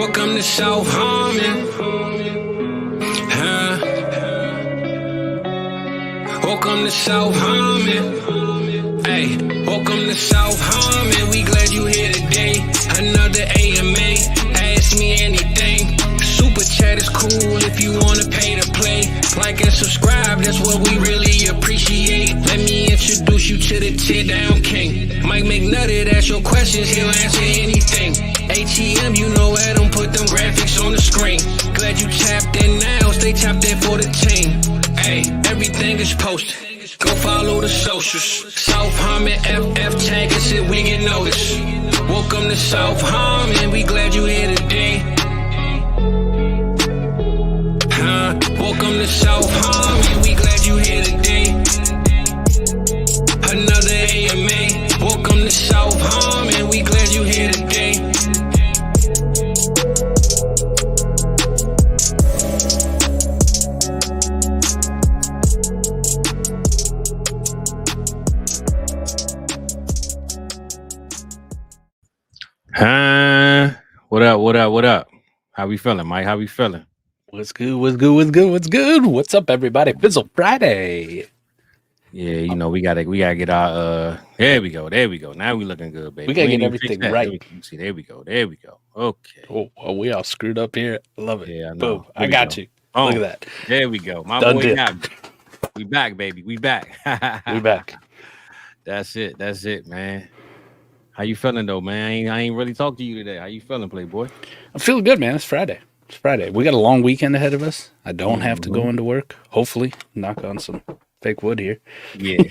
Welcome to South Harmon. Welcome to South Harmon. Hey, welcome to South Harmon. We glad you here today. Another AMA. Ask me anything. Super chat is cool if you wanna pay to play. Like and subscribe, that's what we really appreciate. Let me introduce you to the tear down king. Mike McNutty, ask your questions, he'll answer anything. ATM, you know I don't put them graphics on the screen. Glad you tapped in now, stay tapped in for the team. Hey, everything is posted. Go follow the socials. South Harmon FF tag us if we get noticed. Welcome to South Harmon, we glad you here today. Welcome to South Harmon, we glad you here today. Another AMA. Welcome to South Harmon, we glad you here today. What up? How we feeling, Mike? How we feeling? What's good? What's up, everybody? Fizzle Friday. Yeah, you know, we gotta get our there we go. Now we looking good, baby. We gotta get everything right. See, there we go. Okay. Oh, we all screwed up here. I love it. Yeah, I know. Boom. I got you. Oh, look at that. There we go. My Done boy deal. got we back, baby. We back. We back. That's it, man. How you feeling though, man? I ain't really talked to you today. How you feeling, Playboy? I'm feeling good, man. It's Friday. We got a long weekend ahead of us. I don't have to go into work. Hopefully, knock on some fake wood here. Yeah.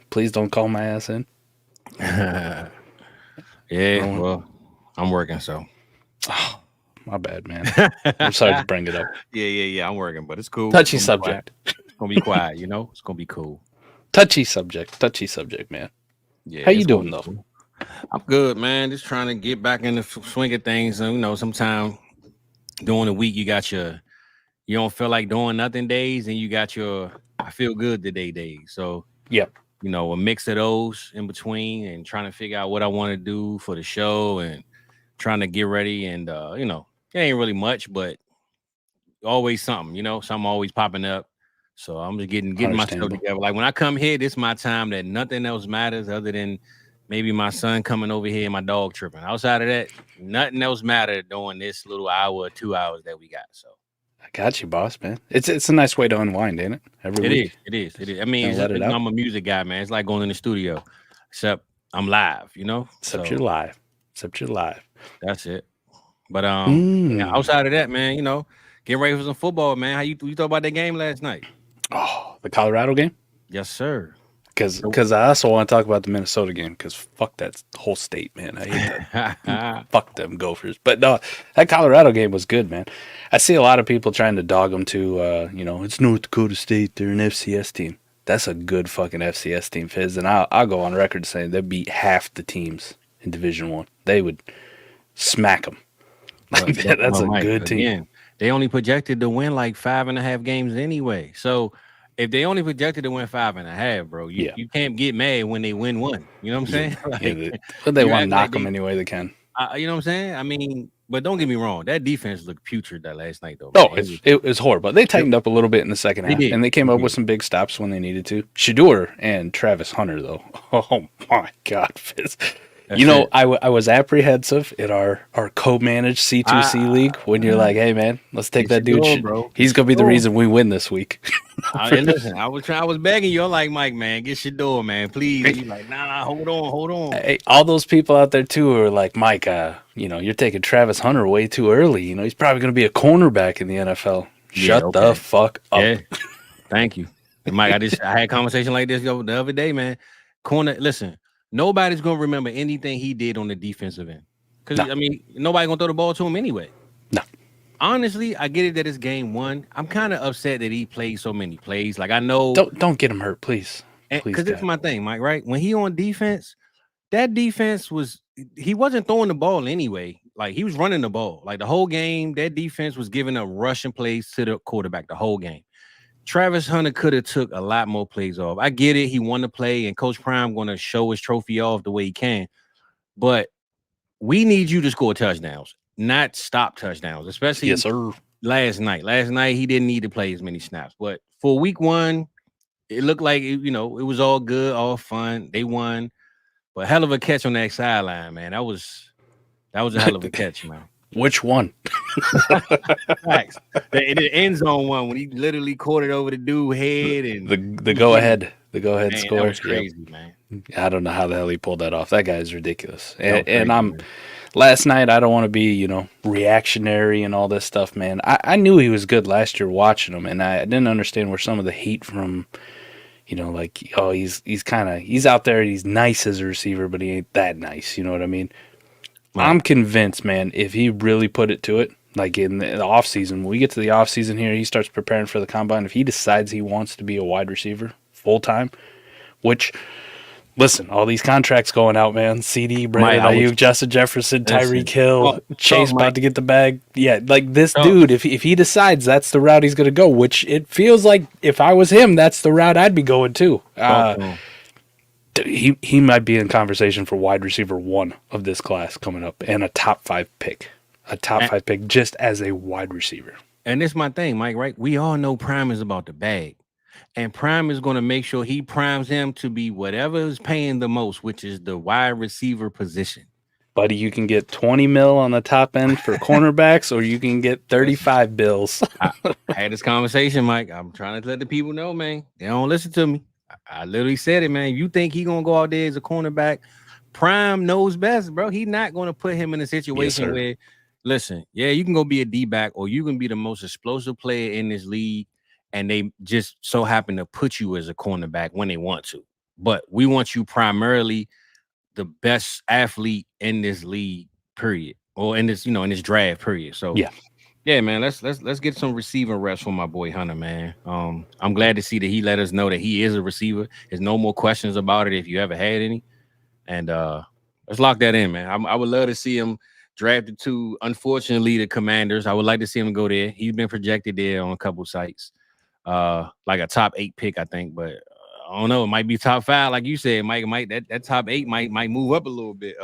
Please don't call my ass in. Yeah, well, I'm working, so. Oh, my bad, man. I'm sorry to bring it up. Yeah. I'm working, but it's cool. Touchy subject. It's gonna be quiet, you know. It's gonna be cool. Touchy subject, man. Yeah. How you doing though? Cool. I'm good, man. Just trying to get back in the swing of things. And, you know, sometimes during the week you don't feel like doing nothing days, and you got your I feel good today days. So yep. You know, a mix of those in between, and trying to figure out what I want to do for the show, and trying to get ready. And you know, it ain't really much, but always something, you know, something always popping up. So I'm just getting myself together. Like when I come here, this is my time that nothing else matters other than maybe my son coming over here and my dog tripping. Outside of that, nothing else mattered during this little hour or 2 hours that we got. So I got you, boss, man. It's a nice way to unwind, ain't it? Every week. It is. I mean, I'm a music guy, man. It's like going in the studio, except I'm live, you know? Except you're live. That's it. But outside of that, man, you know, get ready for some football, man. How you thought about that game last night? Oh, the Colorado game? Yes, sir. Because I also want to talk about the Minnesota game, because fuck that whole state, man. I hate that. Fuck them Gophers. But no, that Colorado game was good, man. I see a lot of people trying to dog them to, you know, it's North Dakota State. They're an FCS team. That's a good fucking FCS team, Fizz. And I'll go on record saying they beat half the teams in Division I. They would smack them. That's a good team. Again, they only projected to win like 5.5 games anyway. So if they only projected to win 5.5, bro, you can't get mad when they win one. You know what I'm saying? But they want to knock them any way they can. You know what I'm saying? I mean, but don't get me wrong. That defense looked putrid that last night, though. Oh, it was horrible. They tightened up a little bit in the second half, and they came up with some big stops when they needed to. Shedeur and Travis Hunter, though. Oh, my God, Fizz. You know, I was apprehensive in our co-managed C2C league when you're like, hey, man, let's take that dude. Bro. He's going to be the reason we win this week. Listen, I was begging you. I'm like, Mike, man, get Shedeur, man, please. You're like, nah, hold on. Hey, all those people out there, too, are like, Mike, you know, you're taking Travis Hunter way too early. You know, he's probably going to be a cornerback in the NFL. Shut the fuck up. Yeah, thank you. And Mike, I had a conversation like this the other day, man. Listen. Nobody's going to remember anything he did on the defensive end. Because, I mean, nobody's going to throw the ball to him anyway. No. Honestly, I get it that it's game one. I'm kind of upset that he played so many plays. Like, I know. Don't get him hurt, please. Because this is my thing, Mike, right? When he on defense, that defense he wasn't throwing the ball anyway. Like, he was running the ball. Like, the whole game, that defense was giving up rushing plays to the quarterback the whole game. Travis Hunter could have took a lot more plays off. I get it. He won the play, and Coach Prime going to show his trophy off the way he can. But we need you to score touchdowns. not stop touchdowns, especially Yes, sir. last night. Last night he didn't need to play as many snaps, but for week 1, it looked like it was all good, all fun. They won, but hell of a catch on that sideline, man. That was a hell of a catch, man. Which one? Facts. The end zone one when he literally caught it over the dude's head and The go ahead score. That was crazy, man. I don't know how the hell he pulled that off. That guy is ridiculous. And Crazy, I'm man. last night. I don't want to be reactionary and all this stuff, man. I knew he was good last year watching him, and I didn't understand where some of the hate from. Like, oh, he's out there. He's nice as a receiver, but he ain't that nice. You know what I mean? Right. I'm convinced, man, if he really put it to it, like in the offseason, when we get to the offseason here, he starts preparing for the combine. If he decides he wants to be a wide receiver full time, which, listen, all these contracts going out, man. CD, Brandon Ayuk, Justin Jefferson, Tyreek Hill, Chase about to get the bag. Yeah, like this dude, if he decides that's the route he's going to go, which it feels like if I was him, that's the route I'd be going too. He might be in conversation for wide receiver 1 of this class coming up and a top 5 pick. A top 5 pick just as a wide receiver. And this is my thing, Mike, right? We all know Prime is about the bag. And Prime is going to make sure he primes him to be whatever is paying the most, which is the wide receiver position. Buddy, you can get 20 mil on the top end for cornerbacks, or you can get 35 bills. I had this conversation, Mike. I'm trying to let the people know, man. They don't listen to me. I literally said it, man. You think he gonna go out there as a cornerback? Prime knows best, bro. He's not gonna put him in a situation where, listen, yeah, you can go be a D-back, or you can be the most explosive player in this league, and they just so happen to put you as a cornerback when they want to. But we want you primarily the best athlete in this league, period, or in this, in this draft, period. So yeah, man, let's get some receiving reps for my boy Hunter, man. I'm glad to see that he let us know that he is a receiver. There's no more questions about it if you ever had any. And let's lock that in, man. I would love to see him drafted to, unfortunately, the Commanders. I would like to see him go there. He's been projected there on a couple sites, like a top 8 pick, I think. But I don't know. It might be top 5, like you said, Mike. That top 8 might move up a little bit.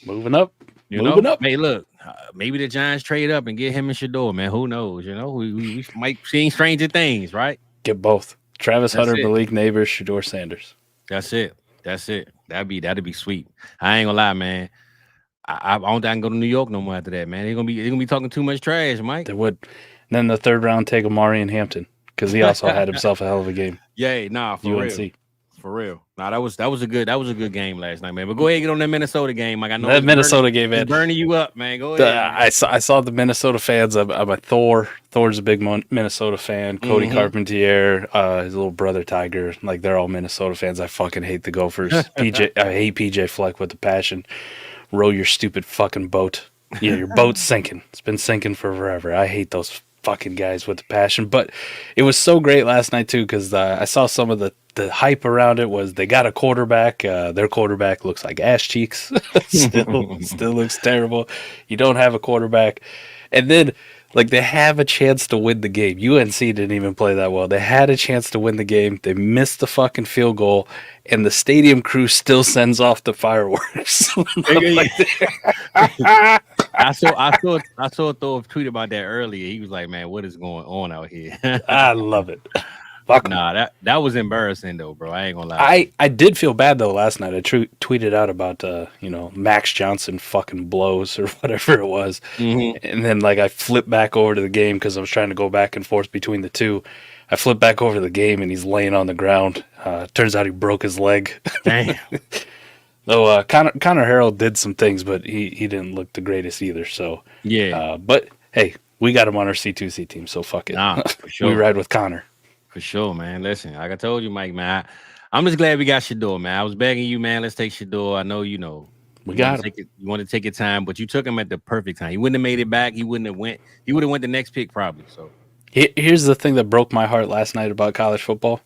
Moving up. Moving up. Hey, look, maybe the Giants trade up and get him and Shador, man. Who knows? We might see stranger things, right? Get both. Travis Hunter, Malik Neighbors, Shador Sanders. That's it. That'd be sweet. I ain't gonna lie, man. I don't think I can go to New York no more after that, man. They're gonna be talking too much trash, Mike. They would. And then the 3rd round take Amari and Hampton, because he also had himself a hell of a game. Yeah, nah, for UNC. real. For real. Nah, that was a good game last night, man. But go ahead and get on that Minnesota game. Like, I know that Minnesota game, man. Burning you up, man. Go ahead. I saw the Minnesota fans. I'm a Thor. Thor's a big Minnesota fan. Cody Carpentier, his little brother Tiger. Like, they're all Minnesota fans. I fucking hate the Gophers. I hate PJ Fleck with a passion. Row your stupid fucking boat. Yeah, your boat's sinking. It's been sinking for forever. I hate those fucking guys with the passion. But it was so great last night too, because I saw some of the hype around it was they got a quarterback. Their quarterback looks like ass cheeks. still looks terrible. You don't have a quarterback. And then, like, they have a chance to win the game. UNC didn't even play that well. They had a chance to win the game. They missed the fucking field goal, and the stadium crew still sends off the fireworks. I saw Thor tweet about that earlier. He was like, "Man, what is going on out here?" I love it. Nah, that was embarrassing though, bro. I ain't gonna lie. I did feel bad though last night. I tweeted out about Max Johnson fucking blows or whatever it was, and then like I flipped back over to the game because I was trying to go back and forth between the two. I flipped back over to the game and he's laying on the ground. Turns out he broke his leg. Damn. So Connor Harrell did some things, but he didn't look the greatest either. So yeah. But hey, we got him on our C2C team, so fuck it. Nah, for sure. We ride with Connor. For sure, man. Listen, like I told you, Mike, man, I'm just glad we got Shador, man. I was begging you, man. Let's take Shador. I know we got him. You want to take your time, but you took him at the perfect time. He wouldn't have made it back. He would have went the next pick probably. So here's the thing that broke my heart last night about college football.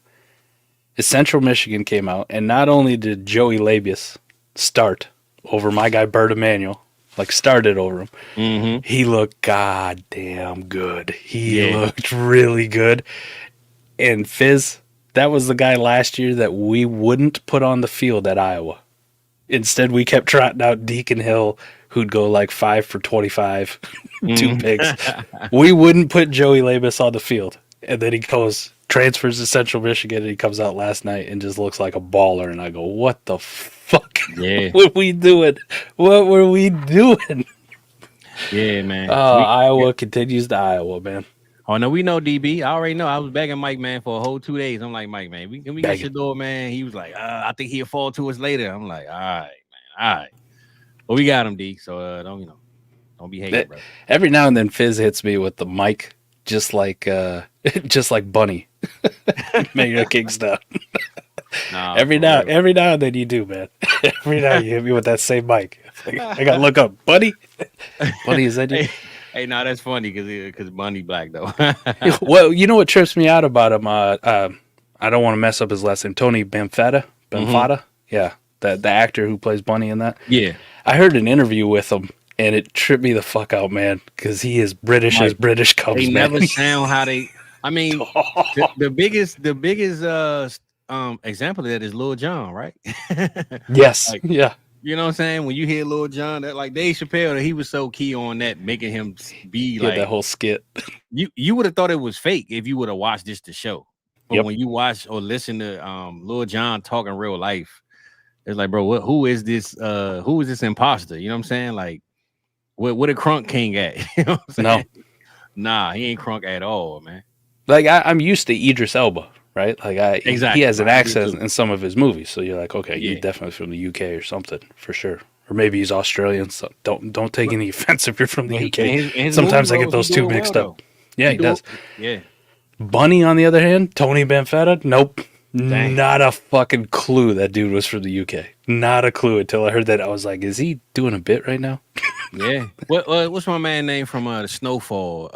Is Central Michigan came out, and not only did Joey Labius start over my guy Bert Emanuel, like started over him, he looked goddamn good. He looked really good. And Fizz, that was the guy last year that we wouldn't put on the field at Iowa. Instead, we kept trotting out Deacon Hill who'd go like 5 for 25, 2 picks. We wouldn't put Joey Labus on the field. And then he transfers to Central Michigan, and he comes out last night and just looks like a baller. And I go, what the fuck were we doing? What were we doing? Yeah, man. Iowa continues to Iowa, man. Oh, no, we know DB. I already know. I was begging Mike, man, for a whole 2 days. I'm like, Mike, man, can we get your door, man? He was like, I think he'll fall to us later. I'm like, all right, man, all right. But we got him, D. So don't be hating, bro. Every now and then, Fizz hits me with the mic, just like Bunny, Mayor Kingstown. Every now and then you do, man. Every now you hit me with that same mic. I gotta look up, Bunny. Bunny, is that you? Hey, no, that's funny because Bunny black though. Well, you know what trips me out about him? I don't want to mess up his last name. Tony Benfetta. Yeah, the actor who plays Bunny in that. Yeah, I heard an interview with him, and it tripped me the fuck out, man, because he is British as British comes. They man. never sound how they. I mean, the biggest example of that is Lil Jon, right? Yes. Yeah. You know what I'm saying? When you hear Lil Jon, that like Dave Chappelle, he was so key on that, making him be like that whole skit. You would have thought it was fake if you would have watched the show. But when you watch or listen to Lil Jon talk in real life, it's like, bro, who is this? Who is this imposter? You know what I'm saying? Like, what a Crunk King at? You know what I'm saying? No. Nah, he ain't Crunk at all, man. Like I'm used to Idris Elba, right? Like exactly. He has an accent in some of his movies, so you're like, okay, you're definitely from the UK or something for sure, or maybe he's Australian. So don't take any offense if you're from the UK. Sometimes I get those two mixed up. Yeah, he does. Yeah. Bunny, on the other hand, Tony Benfetta, nope. Dang. Not a fucking clue that dude was from the UK. Not a clue until I heard that. I was like, is he doing a bit right now? Yeah. What's my man name from the Snowfall?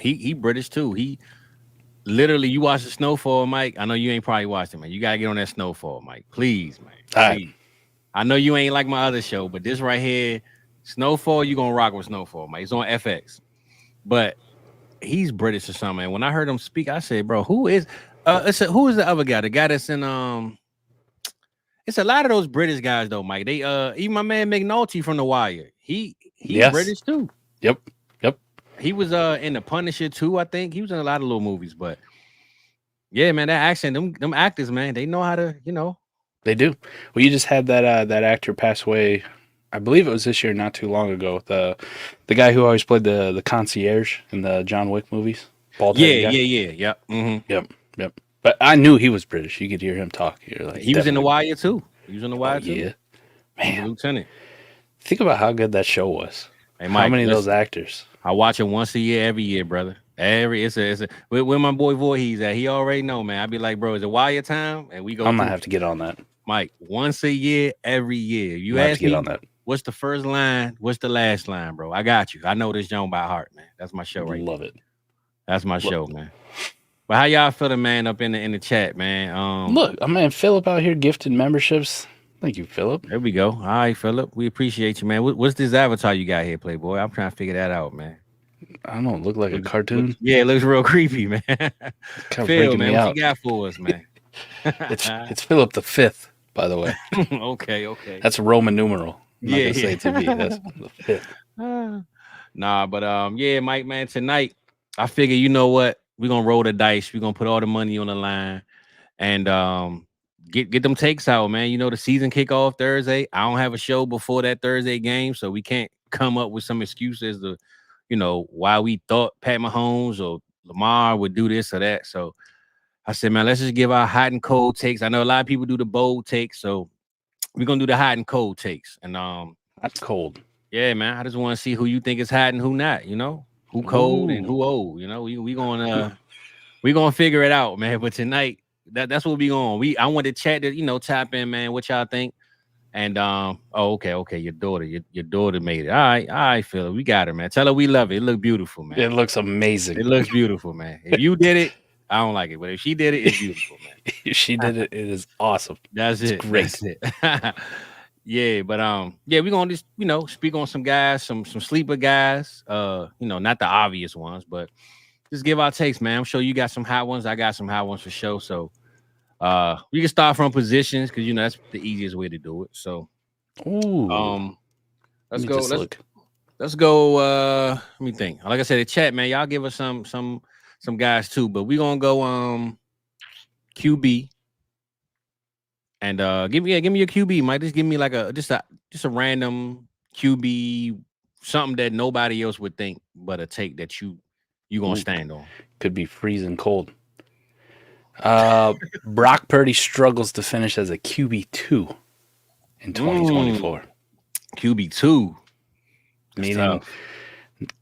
He British too. He literally, you watch the Snowfall, Mike. I know you ain't probably watched it, man. You gotta get on that Snowfall, Mike. Please, man. Please. Right. I know you ain't like my other show, but this right here, Snowfall, you gonna rock with Snowfall, Mike. It's on FX. But he's British or something. And when I heard him speak, I said, bro, who is who is the other guy? The guy that's in it's a lot of those British guys though, Mike. They even my man McNulty from The Wire. He's British too. Yep. He was in The Punisher too, I think. He was in a lot of little movies, but yeah, man, that accent, them actors, man, they know how to, They do. Well, you just had that actor pass away. I believe it was this year, not too long ago. The guy who always played the concierge in the John Wick movies. Yeah. Yep. Mm-hmm. Yep. But I knew he was British. You could hear him talk. You're like, he was in The Wire too. He was in The Wire too. Yeah, man. Lieutenant. Think about how good that show was. Hey, Mike, how many of those actors? I watch it once a year, every year, brother. It's a where my boy Voorhees at. He already know, man. I be like, bro, is it Wire time? And we go. I'm gonna have to get on that, Mike. Once a year, every year. You ask me on that. What's the first line? What's the last line, bro? I got you. I know this Joan by heart, man. That's my show, right? Love it. That's my show, man. But how y'all feeling, man? Up in the chat, man. Look, man, Philip out here gifting memberships. Thank you, Philip. There we go. All right, Philip. We appreciate you, man. What's this avatar you got here, Playboy? I'm trying to figure that out, man. I don't know. Look like a cartoon. Yeah, it looks real creepy, man. Phil, man, what you got for us, man? it's Philip the Fifth, by the way. Okay. That's a Roman numeral. I'm not gonna say it to me. That's the Fifth. Nah, but yeah, Mike, man. Tonight, I figure, you know what? We're gonna roll the dice. We're gonna put all the money on the line, and get them takes out, man. You know, the season kickoff Thursday. I don't have a show before that Thursday game, so we can't come up with some excuses to, why we thought Pat Mahomes or Lamar would do this or that. So I said, man, let's just give our hot and cold takes. I know a lot of people do the bold takes, so we're gonna do the hot and cold takes. And hot cold. Yeah, man. I just want to see who you think is hot and who not, who cold and who old. We gonna figure it out, man. But tonight, that's what we going. I want to chat to, tap in, man. What y'all think? And okay. Your daughter made it. All right, Phil. We got her, man. Tell her we love it. It look beautiful, man. It looks amazing. It looks beautiful, man. If you did it, I don't like it, but if she did it, it's beautiful, man. If she did it, it is awesome. It's great. That's it. Yeah, but we're gonna just speak on some guys, some sleeper guys. Not the obvious ones, but just give our takes, man. I'm sure you got some hot ones. I got some hot ones for sure. So we can start from positions because that's the easiest way to do it. So let's Let's go. Let's go. Let me think. Like I said, the chat, man, y'all give us some guys too, but we gonna go QB. And give me a QB, Mike. Just give me like a random QB, something that nobody else would think, but a take that you gonna stand on. Could be freezing cold. Brock Purdy struggles to finish as a QB2 in 2024. QB2, meaning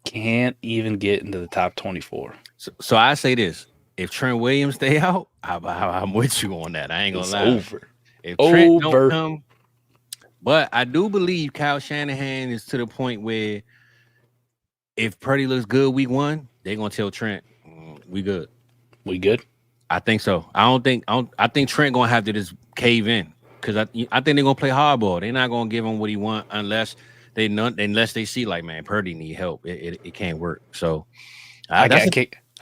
can't even get into the top 24. So I say this: if Trent Williams stay out, I'm with you on that. I ain't gonna lie. Over. If Trent don't come, but I do believe Kyle Shanahan is to the point where if Purdy looks good week 1, they're gonna tell Trent, we good. We good? I think so. I think Trent gonna have to just cave in because I think they're gonna play hardball. They're not gonna give him what he want unless they see like, man, Purdy need help. It can't work. So I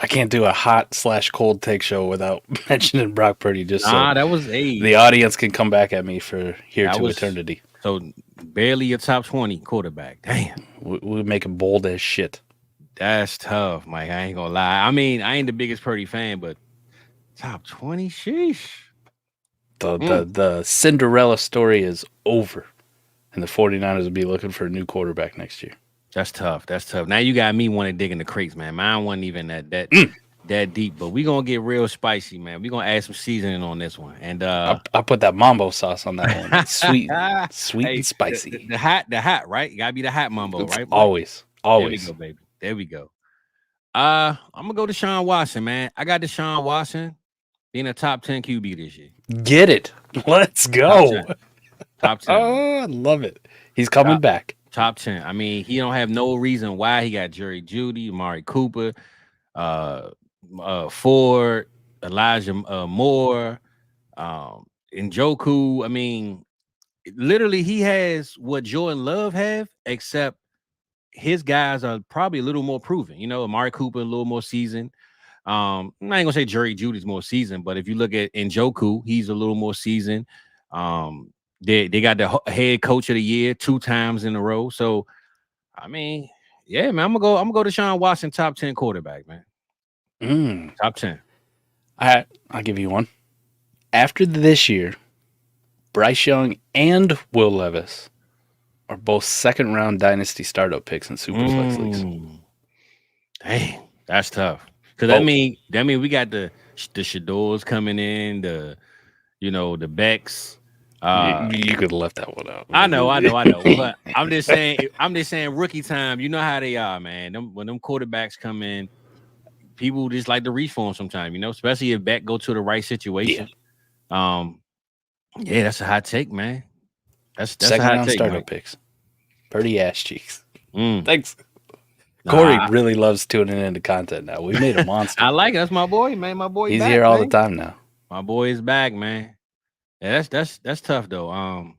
can't do a hot/cold take show without mentioning Brock Purdy. That was the audience can come back at me for eternity. So barely a top 20 quarterback. Damn, we make him bold as shit. That's tough, Mike. I ain't gonna lie. I mean, I ain't the biggest Purdy fan, but top 20, sheesh. The Cinderella story is over, and the 49ers will be looking for a new quarterback next year. That's tough. Now you got me wanting to dig in the crates, man. Mine wasn't even that deep, but we gonna get real spicy, man. We gonna add some seasoning on this one, and I'll put that mambo sauce on that one. Sweet and spicy. The hot, right? You gotta be the hot mambo, right? Always. There we go, baby. There we go. I'm gonna go to Deshaun Watson, man. I got Deshaun Watson being a top 10 QB this year. Get it? Let's go. Top 10. Oh, I love it. He's coming back. Top 10. I mean, he don't have no reason why. He got Jerry Jeudy, Amari Cooper, Ford, Elijah Moore, Njoku. I mean, literally, he has what Jordan Love have, except his guys are probably a little more proven. You know, Amari Cooper a little more seasoned. I'm not gonna say Jerry Judy's more seasoned, but if you look at Njoku, he's a little more seasoned. They got the head coach of the year 2 times in a row. So, I mean, yeah, man, I'm gonna go to Deshaun Watson, top 10 quarterback, man. Top 10. I'll give you one. After this year, Bryce Young and Will Levis are both second-round Dynasty startup picks in Superflex leagues. Dang, that's tough. Because that mean we got the Shadors coming in, the Becks. You could have left that one out. I know. But I'm just saying rookie time, you know how they are, man. When them quarterbacks come in, people just like to reach for them sometimes, especially if Beck go to the right situation. Yeah, that's a hot take, man. That's second a hot round take, startup Mike. picks. Pretty ass cheeks. Thanks. Corey really loves tuning into content now. We made a monster. I like it. That's my boy, man. My boy. He's back, here all man. the time now. My boy is back, man. Yeah, that's tough though.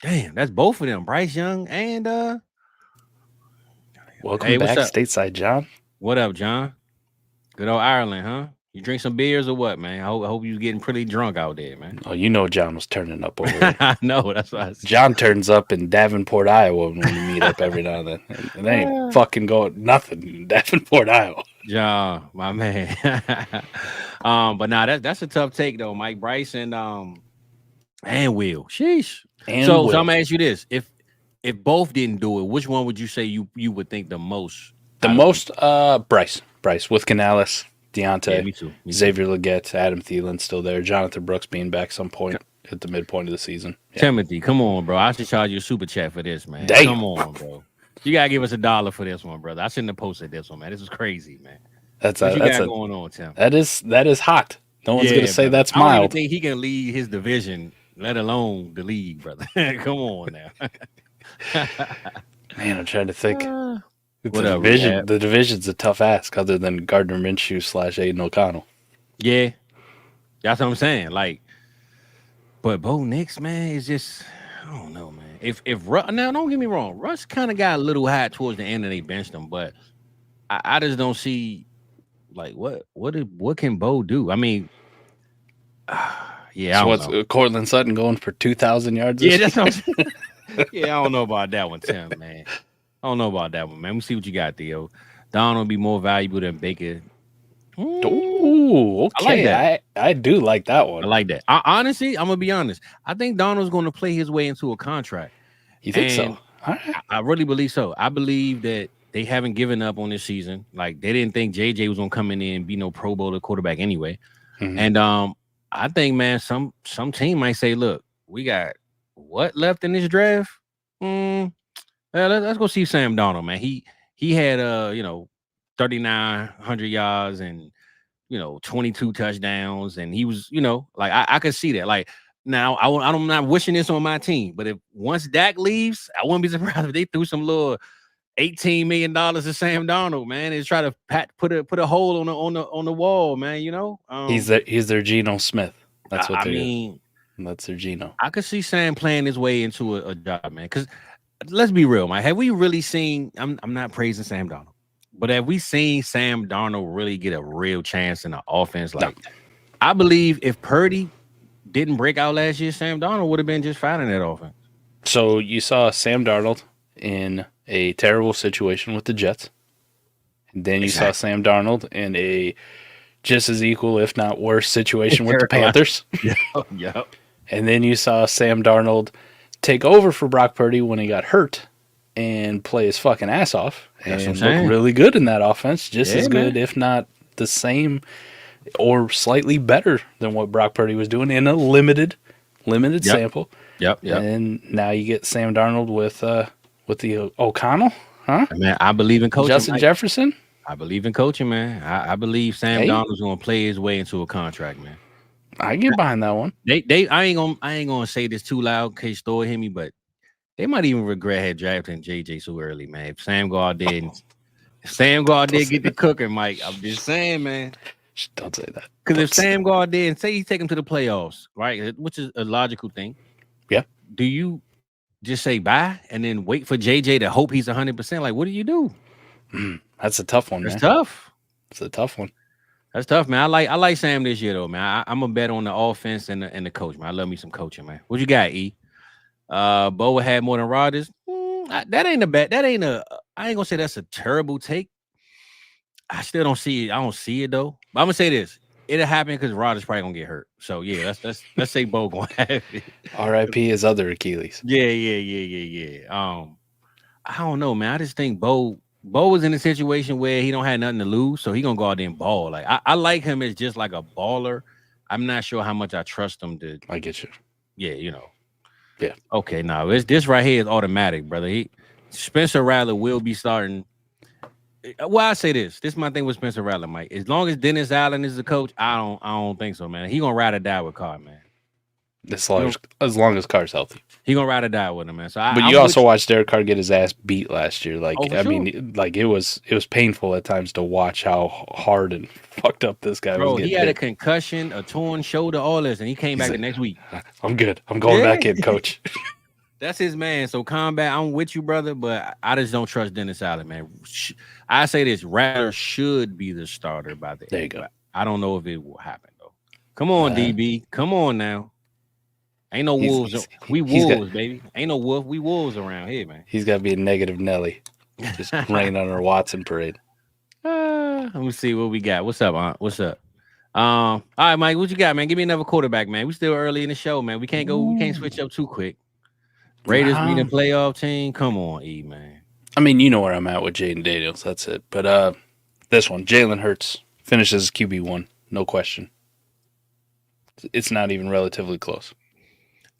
Damn, that's both of them, Bryce Young and welcome back, stateside, John. What up, John? Good old Ireland, huh? You drink some beers or what, man? I hope you're getting pretty drunk out there, man. Oh, John was turning up over there. I know, that's what I said. John turns up in Davenport, Iowa when we meet up every now and then. And they ain't fucking going nothing in Davenport, Iowa. John, my man. But nah, that's a tough take though, Mike. Bryce and Will. Sheesh. So I'm gonna ask you this: if both didn't do it, which one would you say you would think the most? The most, Bryce with Canales, Deontay, yeah, me too. Xavier Legette, Adam Thielen still there, Jonathan Brooks being back some point at the midpoint of the season. Yeah. Timothy, come on, bro. I should charge you a super chat for this, man. Damn. Come on, bro. You gotta give us $1 for this one, brother. I shouldn't have posted this one, man. This is crazy, man. What you got going on, Tim? That is hot. No one's gonna say that's mild. I don't even think he can lead his division, let alone the league, brother. Come on now. Man, I'm trying to think. The division's a tough ask, other than Gardner Minshew / Aiden O'Connell. Yeah, that's what I'm saying. Like, but Bo Nix, man, is just I don't know, man. If now, don't get me wrong, Russ kind of got a little hot towards the end and they benched him, but I just don't see like what can Bo do? I mean, yeah. So what's Cortland Sutton going for 2,000 yards? Yeah, that's what I'm saying. Yeah, I don't know about that one, Tim, man. I don't know about that one, man. Let me see what you got, Theo. Donald be more valuable than Baker. Ooh, I like okay. that. I do like that I one. like that. Honestly, I'm gonna be honest. I think Donald's going to play his way into a contract, You think so? and All right. I really believe so. I believe that they haven't given up on this season. Like they didn't think JJ was gonna come in there and be no Pro Bowler quarterback anyway. Mhm. And I think, man, some team might say, look, we got what left in this draft? Let's go see Sam Darnold, man. He had 3,900 yards and 22 touchdowns, and he was, like I could see that. Like now, I'm not wishing this on my team, but if once Dak leaves, I wouldn't be surprised if they threw some little $18 million to Sam Darnold, man, and try to put a hole on the wall, man. He's their Geno Smith. That's what I mean, that's their Geno. I could see Sam playing his way into a job, man. Because let's be real, man. Have we really seen? I'm not praising Sam Darnold, but have we seen Sam Darnold really get a real chance in the offense? Like, I believe if Purdy didn't break out last year, Sam Darnold would have been just fine in that offense. So you saw Sam Darnold in a terrible situation with the Jets. And then you saw Sam Darnold in a just as equal, if not worse, situation with the Panthers. Yep. And then you saw Sam Darnold take over for Brock Purdy when he got hurt and play his fucking ass off and look really good in that offense, just as good, if not the same or slightly better than what Brock Purdy was doing in a limited sample. Yep. And now you get Sam Darnold with the O'Connell, huh? Man, I believe in coaching. Justin Jefferson. I believe in coaching, man. I believe Sam Darnold's going to play his way into a contract, man. I get behind that one. I ain't gonna say this too loud in case Thor hit me, but they might even regret drafting JJ so early, man. If Sam go out there get the cooking, Mike. I'm just saying, man. Don't say that. Because if Sam go out there and say you take him to the playoffs, right, which is a logical thing. Yeah. Do you just say bye and then wait for JJ to hope he's 100%? Like, what do you do? That's a tough one, man. It's tough. It's a tough one. That's tough, man. I like Sam this year though, man. I'm a bet on the offense and the coach, man. I love me some coaching, man. What you got, E? Bo had more than Rodgers. That ain't a bet. I ain't gonna say that's a terrible take. I still don't see it. I don't see it though. But I'm gonna say this: it'll happen because Rodgers probably gonna get hurt. So yeah, let's say Bo gonna have it. R.I.P. his other Achilles. Yeah. I don't know, man. I just think Bo was in a situation where he don't have nothing to lose, so he gonna go out there and ball. Like I like him as just like a baller. I'm not sure how much I trust him to. I get you. Yeah, Yeah. Okay, now this right here is automatic, brother. Spencer Rattler will be starting. Well, I say this. This is my thing with Spencer Rattler, Mike. As long as Dennis Allen is the coach, I don't think so, man. He gonna ride or die with Carr, man. As long as Carr's healthy, he gonna ride or die with him, man. So, but you also watched Derek Carr get his ass beat last year. Like, mean, like it was painful at times to watch how hard and fucked up this guy was. He had a concussion, a torn shoulder, all this, and he came back the next week. I'm good. I'm going back in, coach. That's his man. So combat, I'm with you, brother, but I just don't trust Dennis Allen, man. I say this: Rattler should be the starter by the end. There you go. I don't know if it will happen though. Come on, DB. Come on now. Ain't no wolves. We wolves, baby. Ain't no wolf. We wolves around here, man. He's got to be a negative Nelly. Just rain on our Watson parade. Let me see what we got. What's up, Aunt? What's up? All right, Mike. What you got, man? Give me another quarterback, man. We still early in the show, man. We can't switch up too quick. Raiders being a playoff team. Come on, E, man. I mean, you know where I'm at with Jaden Daniels. That's it. But this one, Jalen Hurts finishes QB1. No question. It's not even relatively close.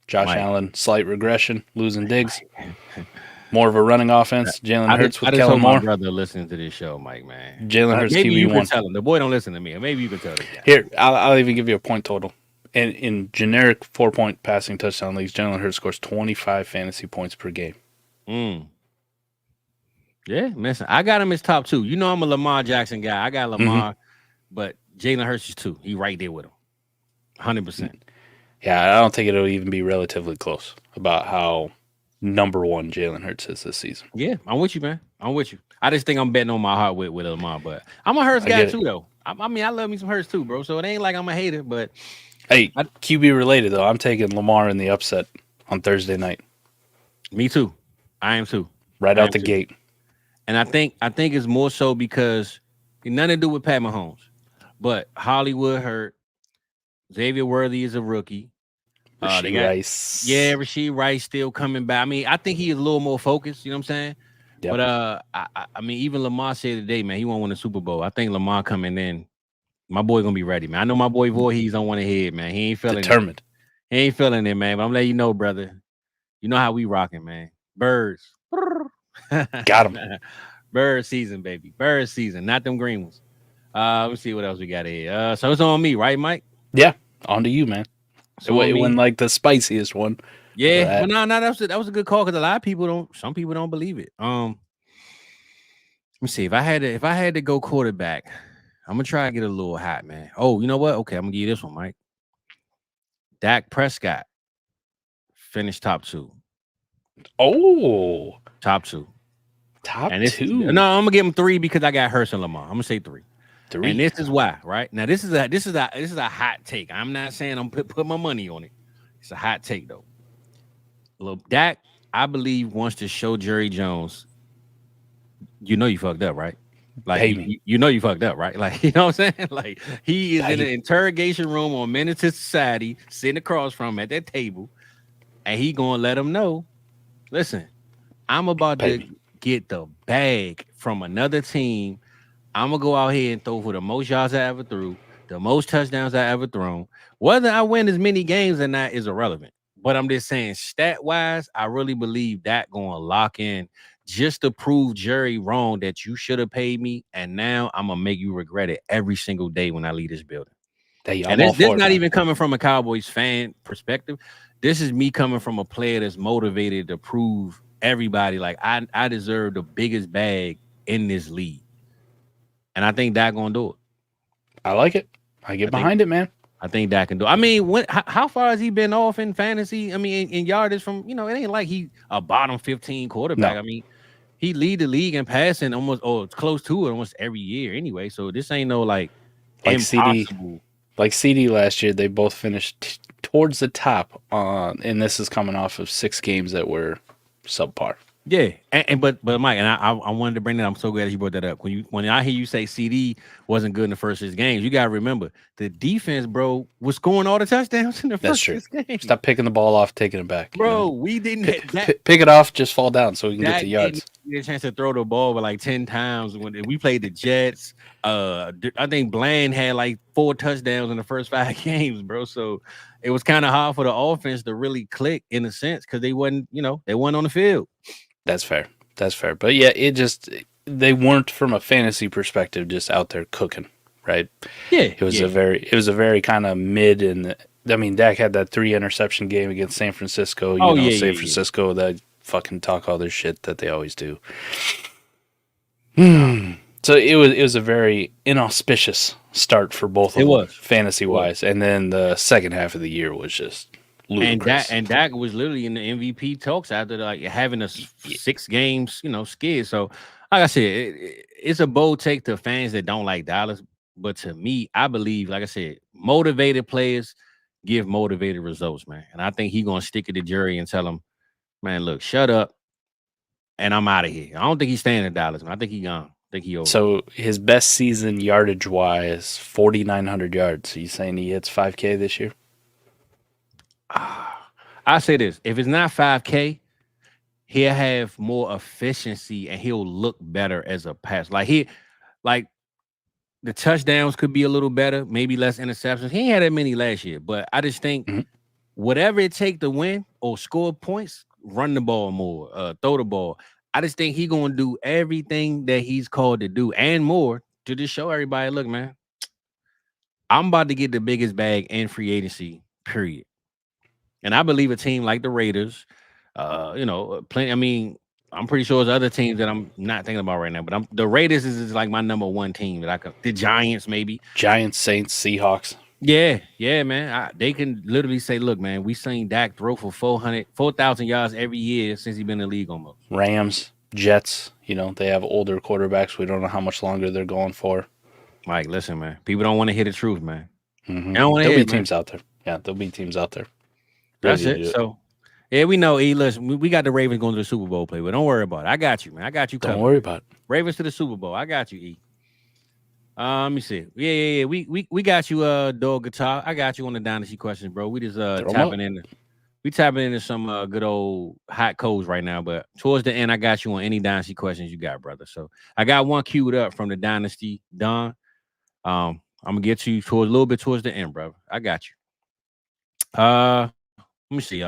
Josh Allen, slight regression, losing Diggs. More of a running offense. Jalen Hurts with Kellen Moore. My brother listening to this show, Mike, man. Jalen Hurts maybe QB1. You can tell him. The boy don't listen to me. Maybe you can tell him. Here, I'll even give you a point total. In generic 4-point passing touchdown leagues, Jalen Hurts scores 25 fantasy points per game. Yeah, listen, I got him as top 2. You know I'm a Lamar Jackson guy. I got Lamar, but Jalen Hurts is 2. He right there with him. 100%. Yeah, I don't think it'll even be relatively close about how number 1 Jalen Hurts is this season. Yeah, I'm with you, man. I'm with you. I just think I'm betting on my heart with Lamar, but I'm a Hurts guy too, though. I mean, I love me some Hurts too, bro. So it ain't like I'm a hater, but hey, QB related though. I'm taking Lamar in the upset on Thursday night. Me too. I am too. Right I out am the too. gate. And I think it's more so because it nothing to do with Pat Mahomes, but Hollywood hurt. Xavier Worthy is a rookie. They Rasheed got Rice. Rasheed Rice still coming back. I mean, I think he is a little more focused. You know what I'm saying? Yep. But I mean, even Lamar said today, man, he won't win the Super Bowl. I think Lamar coming in, my boy gonna be ready, man. I know my boy Voorhees don't want to head, man. He ain't feeling Determined. He ain't feeling it, man. But I'm letting you know, brother. You know how we rocking, man. Birds. Got him. Bird season, baby. Bird season, not them green ones. Let me see what else we got here. So it's on me, right, Mike? Yeah, on to you, man. So it wasn't like the spiciest one. Yeah, but no, that was a good call because a lot of people some people don't believe it. Let me see if I had to go quarterback, I'm gonna try to get a little hot, man. Oh, you know what? Okay, I'm gonna give you this one, Mike. Dak Prescott finished top 2. Oh, Top 2. Top and 2. No, I'm gonna give him 3 because I got Hurst and Lamar. I'm gonna say 3. 3. And this is why, right? Now this is a hot take. I'm not saying I'm put my money on it. It's a hot take though. Look, Dak, I believe, wants to show Jerry Jones, you know you fucked up, right? Like you know you fucked up, right? Like, you know what I'm saying? Like he is in an interrogation room on Menace to Society, sitting across from him at that table, and he gonna let him know, listen, I'm about to get the bag from another team. I'm gonna go out here and throw for the most yards I ever threw, the most touchdowns I ever thrown. Whether I win as many games or not is irrelevant. But I'm just saying, stat-wise, I really believe that going to lock in just to prove Jerry wrong that you should have paid me, and now I'm gonna make you regret it every single day when I leave this building. And this not even coming from a Cowboys fan perspective. This is me coming from a player that's motivated to prove everybody like I deserve the biggest bag in this league. And I think Dak gonna do it. I like it. I get behind it, man. I think Dak can do it. I mean, how far has he been off in fantasy? I mean, in yardage from, it ain't like he a bottom 15 quarterback. No. I mean, he lead the league in passing almost, close to it almost every year anyway. So this ain't no like impossible. CD last year, they both finished towards the top. And this is coming off of 6 games that were subpar. Yeah, but Mike, and I wanted to bring that. I'm so glad you brought that up. When I hear you say CD wasn't good in the first 6 games, you gotta remember the defense, bro, was scoring all the touchdowns in the first 6 games. Stop picking the ball off, taking it back, bro. We didn't pick it off, just fall down so we can get the yards. Get a chance to throw the ball like 10 times when we played the Jets. I think Bland had like 4 touchdowns in the first 5 games, bro. So it was kind of hard for the offense to really click in a sense because they wasn't on the field. That's fair. But yeah, they weren't from a fantasy perspective just out there cooking, right? Yeah. It was a very kind of mid, and I mean, Dak had that 3 interception game against San Francisco. San Francisco that fucking talk all their shit that they always do. So it was a very inauspicious start for both of them, fantasy wise, and then the second half of the year was just ludicrous. And Dak was literally in the MVP talks after like having a 6 games, skid. So, like I said, it's a bold take to fans that don't like Dallas. But to me, I believe, like I said, motivated players give motivated results, man. And I think he's gonna stick it to Jerry and tell him, man, look, shut up, and I'm out of here. I don't think he's staying in Dallas, man. I think he's gone. I think he over. So his best season yardage wise, 4,900 yards. So you saying he hits 5K this year? I say this: if it's not 5K, he'll have more efficiency and he'll look better as a pass. Like the touchdowns could be a little better, maybe less interceptions. He ain't had that many last year, but I just think whatever it takes to win or score points, run the ball more, throw the ball. I just think he's gonna do everything that he's called to do and more to just show everybody, look, man, I'm about to get the biggest bag in free agency, period. And I believe a team like the Raiders, plenty. I mean, I'm pretty sure there's other teams that I'm not thinking about right now, but the Raiders is like my number 1 team that I could. The Giants, maybe. Giants, Saints, Seahawks. Yeah, man. They can literally say, look, man, we seen Dak throw for 4,000 yards every year since he's been in the league almost. Rams, Jets, they have older quarterbacks. We don't know how much longer they're going for. Mike, listen, man. People don't want to hear the truth, man. Mm-hmm. There'll be teams out there. Yeah, there'll be teams out there. That's it. So, Yeah, we know. Listen, we got the Ravens going to the Super Bowl play, but don't worry about it. I got you, man. I got you covered. Don't worry about it. Ravens to the Super Bowl. I got you, E. Let me see. Yeah. We got you, Dog Guitar. I got you on the Dynasty questions, bro. We just tapping in. We tapping into some good old hot codes right now, but towards the end, I got you on any Dynasty questions you got, brother. So I got one queued up from the Dynasty, Don. I'm gonna get to you towards a little bit towards the end, brother. I got you. Let me see.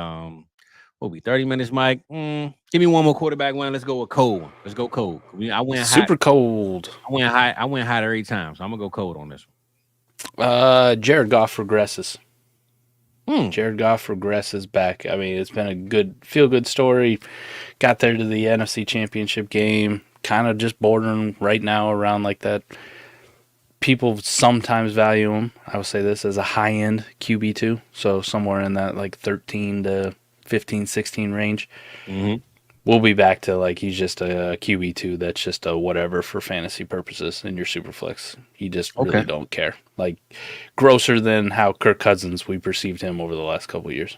What be 30 minutes, Mike? Give me one more quarterback one. Let's go with cold one. Let's go cold. I went super hot. cold. I went hot every time, so I'm gonna go cold on this one. Jared Goff regresses. Jared Goff regresses back. I mean, it's been a good feel-good story. Got there to the NFC Championship game. Kind of just bordering right now around like that. People sometimes value him. I would say this as a high-end QB2. So somewhere in that like 13 to 15, 16 range. Mm-hmm. We'll be back to like he's just a QB2 that's just a whatever for fantasy purposes in your Superflex. You just really don't care. Like grosser than how Kirk Cousins we perceived him over the last couple of years.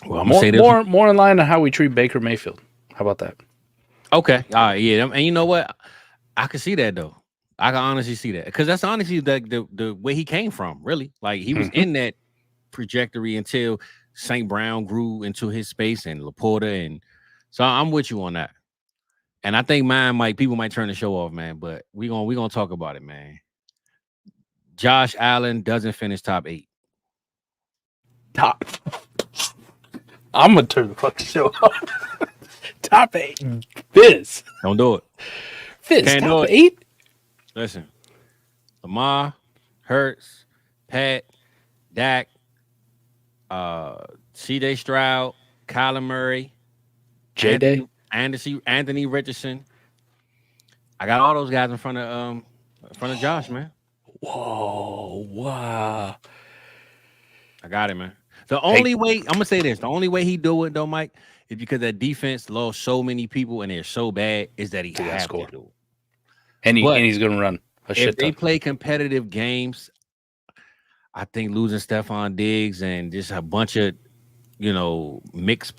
Well, I'm gonna say this more in line to how we treat Baker Mayfield. How about that? Okay. Yeah. And you know what? I can see that though. I can honestly see that because that's honestly the way he came from. Really, like he was in that trajectory until St. Brown grew into his space and Laporta, and so I'm with you on that. And I think people might turn the show off, man. But we gonna talk about it, man. Josh Allen doesn't finish top 8. I'm gonna turn the fucking show off. Top 8. Fizz. Don't do it. Fizz. Can't top do it. 8. Listen, Lamar, Hurts, Pat, Dak, C.J. Stroud, Kyler Murray, J-Day, Anthony Richardson. I got all those guys in front of Josh, man. Whoa, wow. I got it, man. The only way, I'm going to say this, the only way he do it, though, Mike, is because that defense lost so many people and they're so bad, is that he has to do it. And he's going to run a shit ton. If they play competitive games, I think losing Stephon Diggs and just a bunch of, mix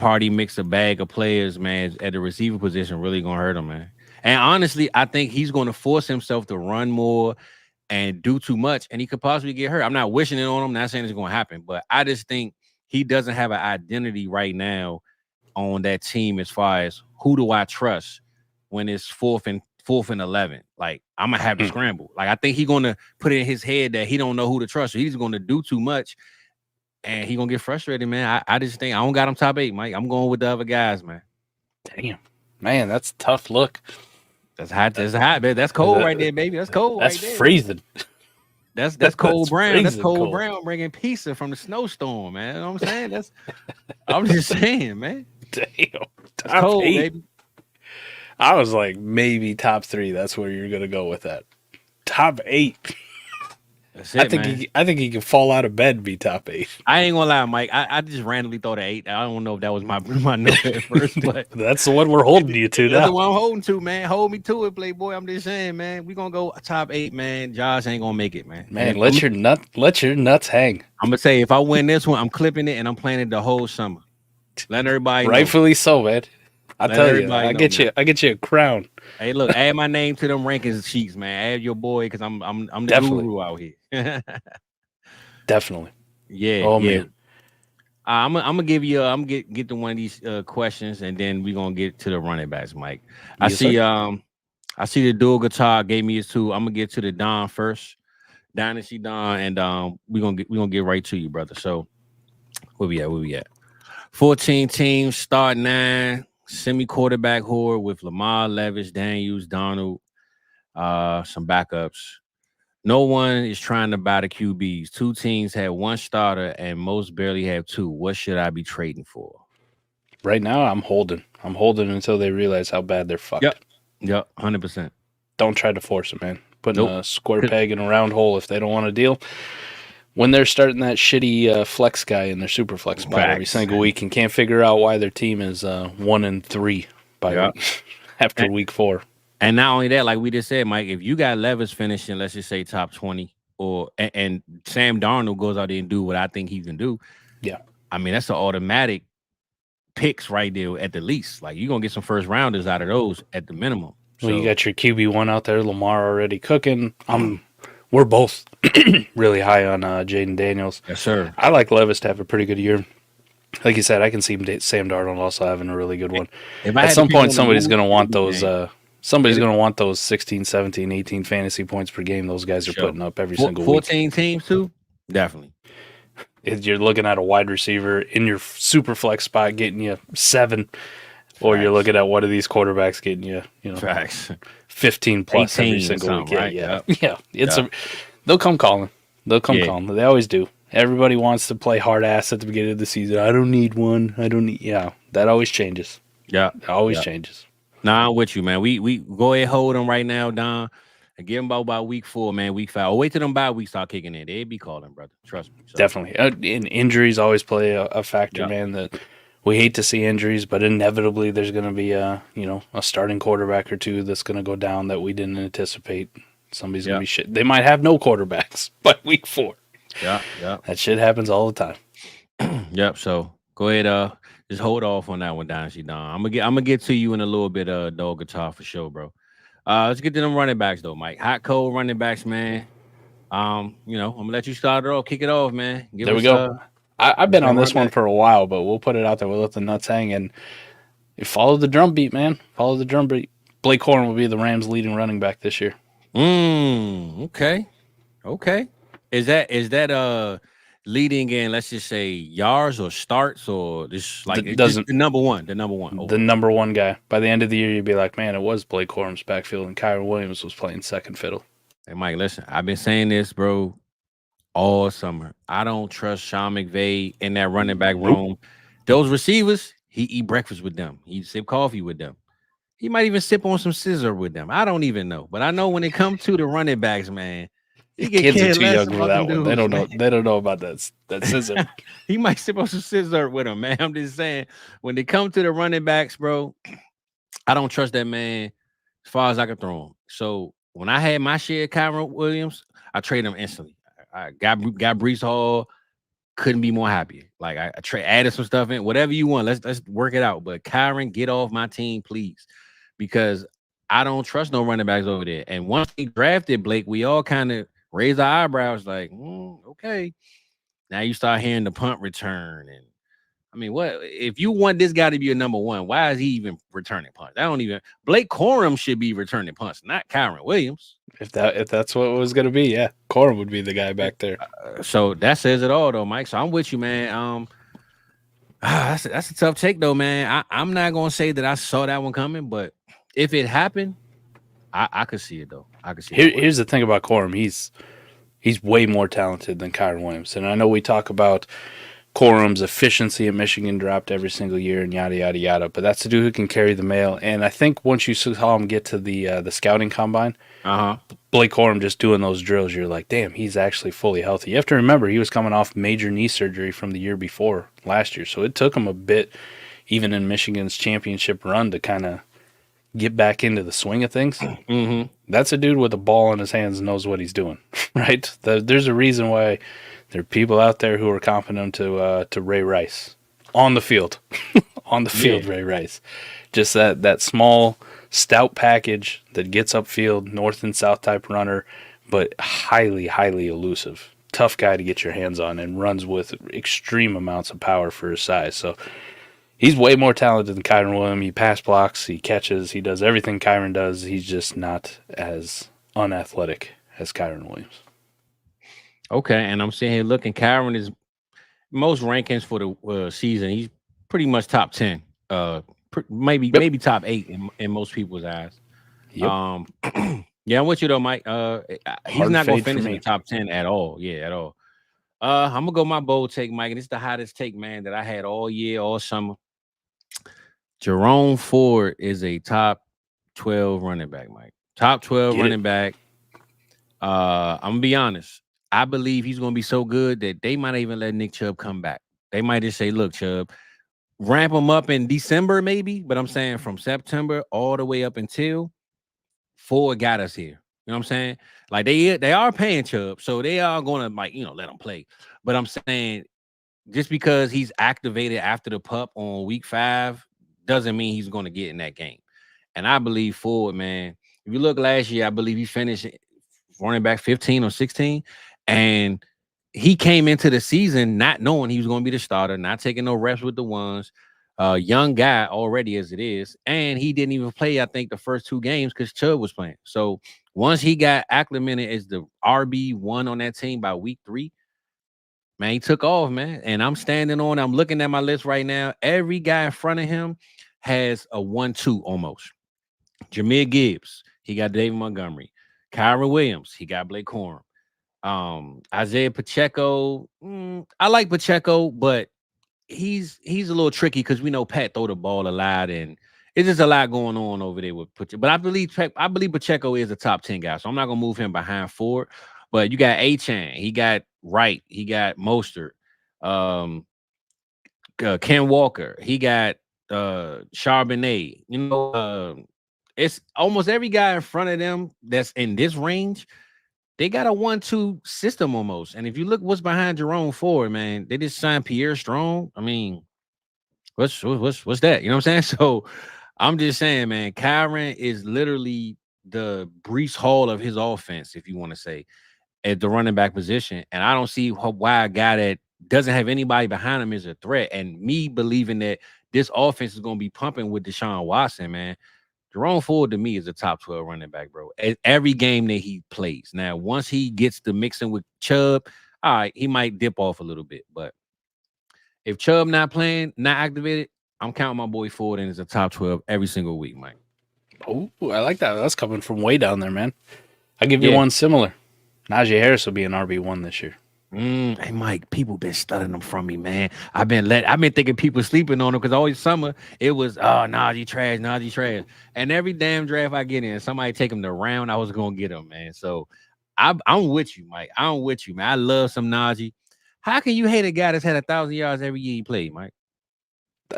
a bag of players, man, at the receiver position really going to hurt him, man. And honestly, I think he's going to force himself to run more and do too much, and he could possibly get hurt. I'm not wishing it on him, not saying it's going to happen, but I just think he doesn't have an identity right now on that team as far as who do I trust when it's 4th and 11. Like, I'm going to have to scramble. Like, I think he's going to put it in his head that he don't know who to trust. So he's going to do too much, and he's going to get frustrated, man. I just think I don't got him top 8, Mike. I'm going with the other guys, man. Damn. Man, that's a tough look. That's hot. That's hot, man. That's cold right there, baby. That's cold right there. That's freezing. That's Cole Brown. That's Cole Brown bringing pizza from the snowstorm, man. You know what I'm saying? I'm just saying, man. Damn. That's cold, 8. Baby. I was like, maybe top 3. That's where you're gonna go with that. Top 8. That's it, I think he can fall out of bed and be top 8. I ain't gonna lie, Mike. I just randomly thought of 8. I don't know if that was my number at first, but that's the one we're holding you to. That's the one I'm holding to, man. Hold me to it, Playboy. I'm just saying, man. We gonna go top 8, man. Josh ain't gonna make it, man. Man, let your nuts hang. I'm gonna say if I win this one, I'm clipping it and I'm planning it the whole summer. Letting everybody rightfully so, man. I tell you, I get you a crown. Hey, look, add my name to them rankings sheets, man. Add your boy because I'm the guru out here. Definitely. Yeah. Oh yeah. man. I'm gonna give you. I'm gonna get to one of these questions, and then we're gonna get to the running backs, Mike. I see the dual guitar gave me his 2. I'm gonna get to the Don first, Dynasty Don, and we're gonna get right to you, brother. So where we at? 14 teams, start 9. Semi-quarterback horde with Lamar, Levis, Daniels, Donald, some backups. No one is trying to buy the QBs. 2 teams have 1 starter, and most barely have 2. What should I be trading for? Right now, I'm holding. I'm holding until they realize how bad they're fucked. Yep, 100%. Don't try to force it, man. Putting a square peg in a round hole if they don't want to deal. When they're starting that shitty flex guy in their super flex spot every single week and can't figure out why their team is 1-3 by after week 4. And not only that, like we just said, Mike, if you got Levis finishing, let's just say top 20, and Sam Darnold goes out there and do what I think he can do. Yeah, I mean that's an automatic picks right there at the least. Like you're gonna get some first rounders out of those at the minimum. Well, you got your QB1 out there, Lamar already cooking. We're both really high on Jaden Daniels. Yes, sir. I like Levis to have a pretty good year. Like you said, I can see Sam Darnold also having a really good one. At some point, somebody's going to want those. Somebody's going to want those 16, 17, 18 fantasy points per game those guys are putting up every single 14 week. teams too? Definitely. If you're looking at a wide receiver in your super flex spot getting you 7, or you're looking at one of these quarterbacks getting you, 15 plus every single week. Right? Yeah. They'll come calling. Calling. They always do. Everybody wants to play hard ass at the beginning of the season. I don't need one. That always changes. Yeah. It always changes. Nah, I'm with you, man. We go ahead, hold them right now, Don. And give them about week 4, man, week 5. Wait till them bye weeks start kicking in. They'd be calling, brother. Trust me. So. Definitely. And injuries always play a factor, man. That we hate to see injuries, but inevitably there's going to be a starting quarterback or two that's going to go down that we didn't anticipate. Somebody's going to be shit. They might have no quarterbacks by week 4. Yeah. That shit happens all the time. Yep. So go ahead, just hold off on that one, Dynasty Don. I'm gonna get to you in a little bit, dog guitar for sure, bro. Let's get to them running backs though, Mike. Hot cold running backs, man. I'm gonna let you start it off, kick it off, man. There we go. I've been on this one for a while, but we'll put it out there. We'll let the nuts hang and you follow the drum beat, man. Follow the drum beat. Blake Corum will be the Rams' leading running back this year. Okay. Is that leading in, let's just say, yards or starts or just like the number one? The number one. The number one guy. By the end of the year, you'd be like, man, it was Blake Corum's backfield and Kyren Williams was playing second fiddle. Hey, Mike, listen, I've been saying this, bro, all summer. I don't trust Sean McVay in that running back room. Those receivers, he eat breakfast with them. He sip coffee with them. He might even sip on some scissor with them. I don't even know. But I know when it comes to the running backs, man, kids are too young for that one. They don't know. They don't know about that scissor. He might sip on some scissor with him, man. I'm just saying, when they come to the running backs, bro, I don't trust that man as far as I can throw him. So when I had my share of Kyren Williams, I traded him instantly. I got Breece Hall. Couldn't be more happy. Like I added some stuff in. Whatever you want, let's work it out. But Kyren, get off my team, please, because I don't trust no running backs over there. And once he drafted Blake, we all kind of raised our eyebrows, like, okay. Now you start hearing the punt return, and I mean, what if you want this guy to be a number one? Why is he even returning punts? Blake Corum should be returning punts, not Kyren Williams. If that's what it was gonna be, yeah, Corum would be the guy back there. So that says it all, though, Mike. So I'm with you, man. That's a tough take, though, man. I'm not gonna say that I saw that one coming, but if it happened, I could see it though. I could see it. Here's the thing about Corum. He's way more talented than Kyren Williams. And I know we talk about Corum's efficiency at Michigan dropped every single year and yada, yada, yada. But that's the dude who can carry the mail. And I think once you saw him get to the scouting combine, Blake Corum just doing those drills, you're like, damn, he's actually fully healthy. You have to remember, he was coming off major knee surgery from the year before last year. So it took him a bit, even in Michigan's championship run, to kind of get back into the swing of things. That's a dude with a ball in his hands and knows what he's doing, right? There's a reason why there are people out there who are comparing him to Ray Rice on the field. Ray Rice. Just that small, stout package that gets upfield, north and south type runner, but highly, highly elusive. Tough guy to get your hands on and runs with extreme amounts of power for his size. So he's way more talented than Kyren Williams. He pass blocks, he catches, he does everything Kyren does. He's just not as unathletic as Kyren Williams. Okay, and I'm sitting here looking. Kyren is most rankings for the season. He's pretty much top 10, maybe top 8 in most people's eyes. Yep. Yeah, I'm with you though, Mike. He's not going to finish in the top 10 at all. Yeah, at all. I'm gonna go my bold take, Mike, and it's the hottest take, man, that I had all year, all summer. Jerome Ford is a top 12 running back, Mike. Top 12 running back. I'm gonna be honest. I believe he's gonna be so good that they might even let Nick Chubb come back. They might just say, look, Chubb, ramp him up in December, maybe. But I'm saying from September all the way up until Ford got us here. You know what I'm saying? Like they are paying Chubb, so they are gonna let him play. But I'm saying just because he's activated after the pup on week 5 doesn't mean he's going to get in that game. And I believe Ford, man, if you look last year, I believe he finished running back 15 or 16. And he came into the season not knowing he was going to be the starter, not taking no reps with the ones. Young guy already as it is. And he didn't even play, I think, the first 2 games because Chubb was playing. So once he got acclimated as the RB1 on that team by week 3, man, he took off, man. And I'm looking at my list right now. Every guy in front of him has a 1-2 almost. Jahmyr Gibbs, he got David Montgomery. Kyren Williams, he got Blake Corum. Isaiah Pacheco, I like Pacheco, but he's a little tricky because we know Pat throw the ball a lot, and it's just a lot going on over there with Pacheco. But I believe Pacheco is a top 10 guy, so I'm not gonna move him behind Ford. But you got Achane, he got Wright, he got Mostert, Ken Walker, he got Charbonnet. It's almost every guy in front of them that's in this range. They got a 1-2 system almost. And if you look what's behind Jerome Ford, man, they just signed Pierre Strong. I mean, what's that? You know what I'm saying? So I'm just saying, man, Kyren is literally the Breece Hall of his offense, if you want to say, at the running back position. And I don't see why a guy that doesn't have anybody behind him is a threat. And me believing that this offense is going to be pumping with Deshaun Watson, man. Jerome Ford to me is a top 12 running back, bro. Every game that he plays. Now, once he gets to mixing with Chubb, all right, he might dip off a little bit. But if Chubb not playing, not activated, I'm counting my boy Ford in as a top 12 every single week, Mike. Oh, I like that. That's coming from way down there, man. I'll give you one similar. Najee Harris will be an RB1 this year. Hey Mike, people been studying them from me, man. I've been thinking people sleeping on him because always summer it was Najee trash. And every damn draft I get in, somebody take him the round I was gonna get him, man. So I'm with you, Mike. I'm with you, man. I love some Najee. How can you hate a guy that's had 1,000 yards every year he played, Mike?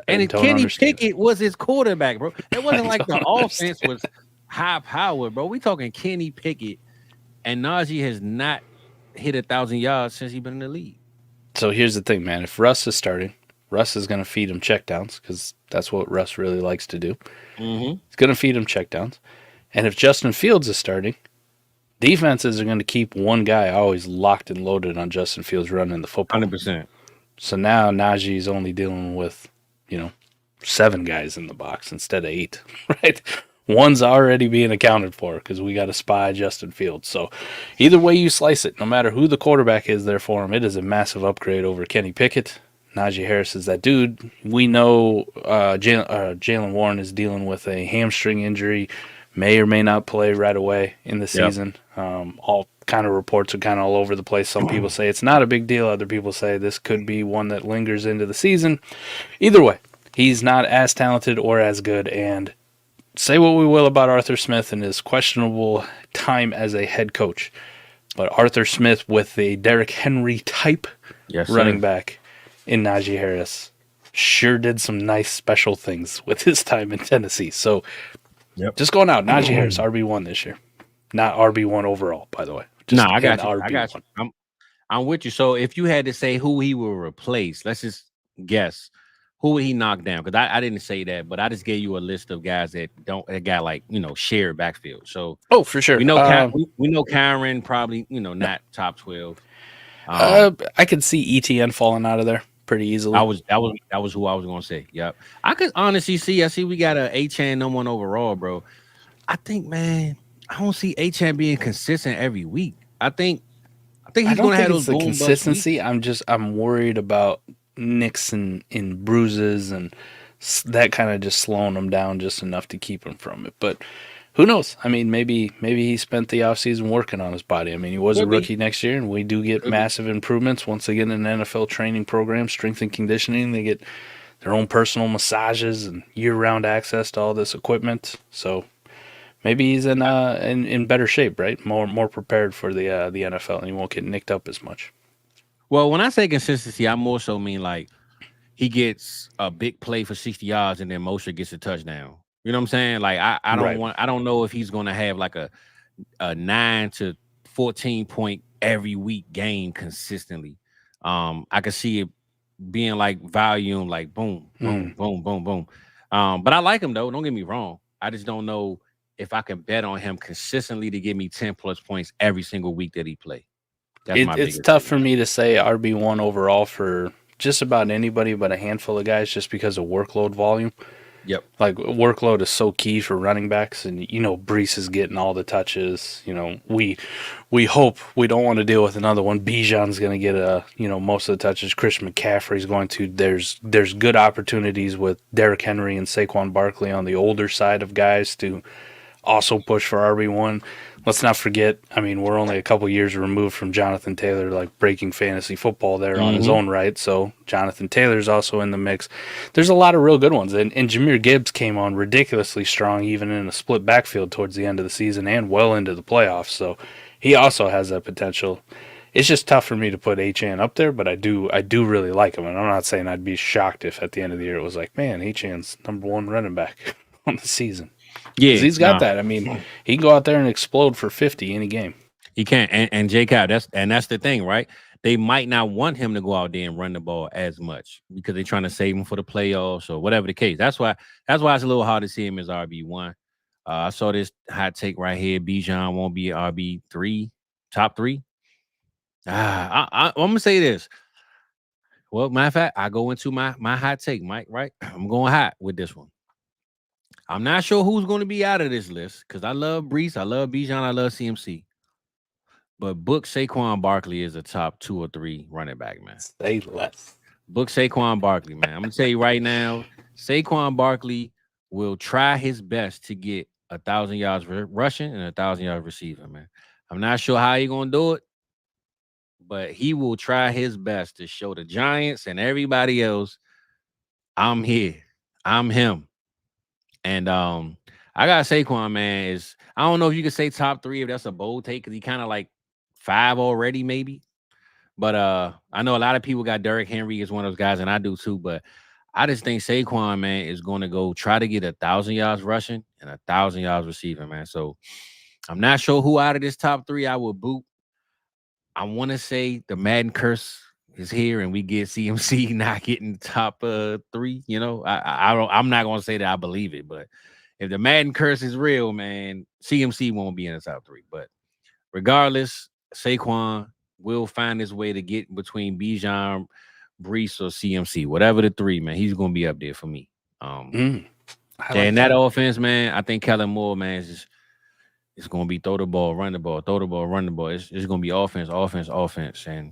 And Kenny Pickett was his quarterback, bro. It wasn't like the offense was high powered, bro. We talking Kenny Pickett, and Najee has not hit 1,000 yards since he's been in the league. So here's the thing, man. If Russ is starting, Russ is going to feed him checkdowns because that's what Russ really likes to do. Mm-hmm. He's going to feed him checkdowns. And if Justin Fields is starting, defenses are going to keep one guy always locked and loaded on Justin Fields running the football. 100%. So now Najee is only dealing with, 7 guys in the box instead of 8, right? One's already being accounted for because we got to spy Justin Fields. So either way you slice it, no matter who the quarterback is there for him, it is a massive upgrade over Kenny Pickett. Najee Harris is that dude. We know Jalen Warren is dealing with a hamstring injury, may or may not play right away in the season. All kind of reports are kind of all over the place. Some people say it's not a big deal. Other people say this could be one that lingers into the season. Either way, he's not as talented or as good, and say what we will about Arthur Smith and his questionable time as a head coach, but Arthur Smith with a Derrick Henry type running back in Najee Harris sure did some nice special things with his time in Tennessee. So just going out, Najee Harris, RB1 this year. Not RB1 overall, by the way. I got you. I got you. I'm with you. So if you had to say who he will replace, let's just guess. Who would he knock down? Because I didn't say that, but I just gave you a list of guys that got like shared backfield. So for sure, we know Kyren probably not top 12. I could see ETN falling out of there pretty easily. That was who I was gonna say. Yep, I could honestly see. I see we got a Achane #1 overall, bro. I think, man, I don't see Achane being consistent every week. I think he's gonna have those boom consistency. I'm worried about nicks and bruises and that kind of just slowing him down just enough to keep him from it. But who knows? I mean, maybe he spent the offseason working on his body. I mean, he was a rookie next year, and we do get massive improvements once they get in an NFL training program, strength and conditioning. They get their own personal massages and year-round access to all this equipment. So maybe he's in better shape, right? More prepared for the NFL, and he won't get nicked up as much. Well, when I say consistency, I more so mean like he gets a big play for 60 yards and then Mostert gets a touchdown. You know what I'm saying? Like I don't know if he's gonna have like a 9 to 14 point every week game consistently. I could see it being like volume, like boom, boom, boom, boom, boom. But I like him though. Don't get me wrong. I just don't know if I can bet on him consistently to give me 10 plus points every single week that he play. That's my It's biggest tough thing. for me to say RB1 overall for just about anybody but a handful of guys just because of workload volume. Yep. Like workload is so key for running backs, and Brees is getting all the touches. We hope we don't want to deal with another one. Bijan's going to get most of the touches. Christian McCaffrey's going to. There's good opportunities with Derrick Henry and Saquon Barkley on the older side of guys to also push for RB1. Let's not forget, we're only a couple years removed from Jonathan Taylor, like breaking fantasy football there on his own right. So Jonathan Taylor's also in the mix. There's a lot of real good ones. And Jahmyr Gibbs came on ridiculously strong, even in a split backfield towards the end of the season and well into the playoffs. So he also has that potential. It's just tough for me to put HN up there, but I do really like him. And I'm not saying I'd be shocked if at the end of the year it was like, man, HN's #1 running back on the season. Yeah, he's got that. He can go out there and explode for 50 any game. He can. And J-Cow, that's the thing, right? They might not want him to go out there and run the ball as much because they're trying to save him for the playoffs or whatever the case. That's why it's a little hard to see him as RB1. I saw this hot take right here. Bijan won't be RB3, top 3. I'm gonna say this. Well, matter of fact, I go into my hot take, Mike. Right? I'm going hot with this one. I'm not sure who's going to be out of this list because I love Brees, I love Bijan, I love CMC. But book Saquon Barkley is a top 2 or 3 running back, man. Say less. Book Saquon Barkley, man. I'm going to tell you right now, Saquon Barkley will try his best to get 1,000 yards rushing and 1,000 yards receiving, man. I'm not sure how he's going to do it, but he will try his best to show the Giants and everybody else, I'm here. I'm him. And I got Saquon, man. I don't know if you could say top 3 if that's a bold take because he kind of like 5 already, maybe. But I know a lot of people got Derrick Henry as one of those guys, and I do too. But I just think Saquon, man, is going to go try to get 1,000 yards rushing and 1,000 yards receiving, man. So I'm not sure who out of this top 3 I would boot. I want to say the Madden curse is here, and we get CMC not getting top 3. I'm not gonna say that I believe it, but if the Madden curse is real, man, CMC won't be in the top 3. But regardless, Saquon will find his way to get between Bijan, Brees, or CMC, whatever the 3, man. He's gonna be up there for me. And that offense, man, I think Kellen Moore, man, it's gonna be throw the ball, run the ball, throw the ball, run the ball. It's gonna be offense, and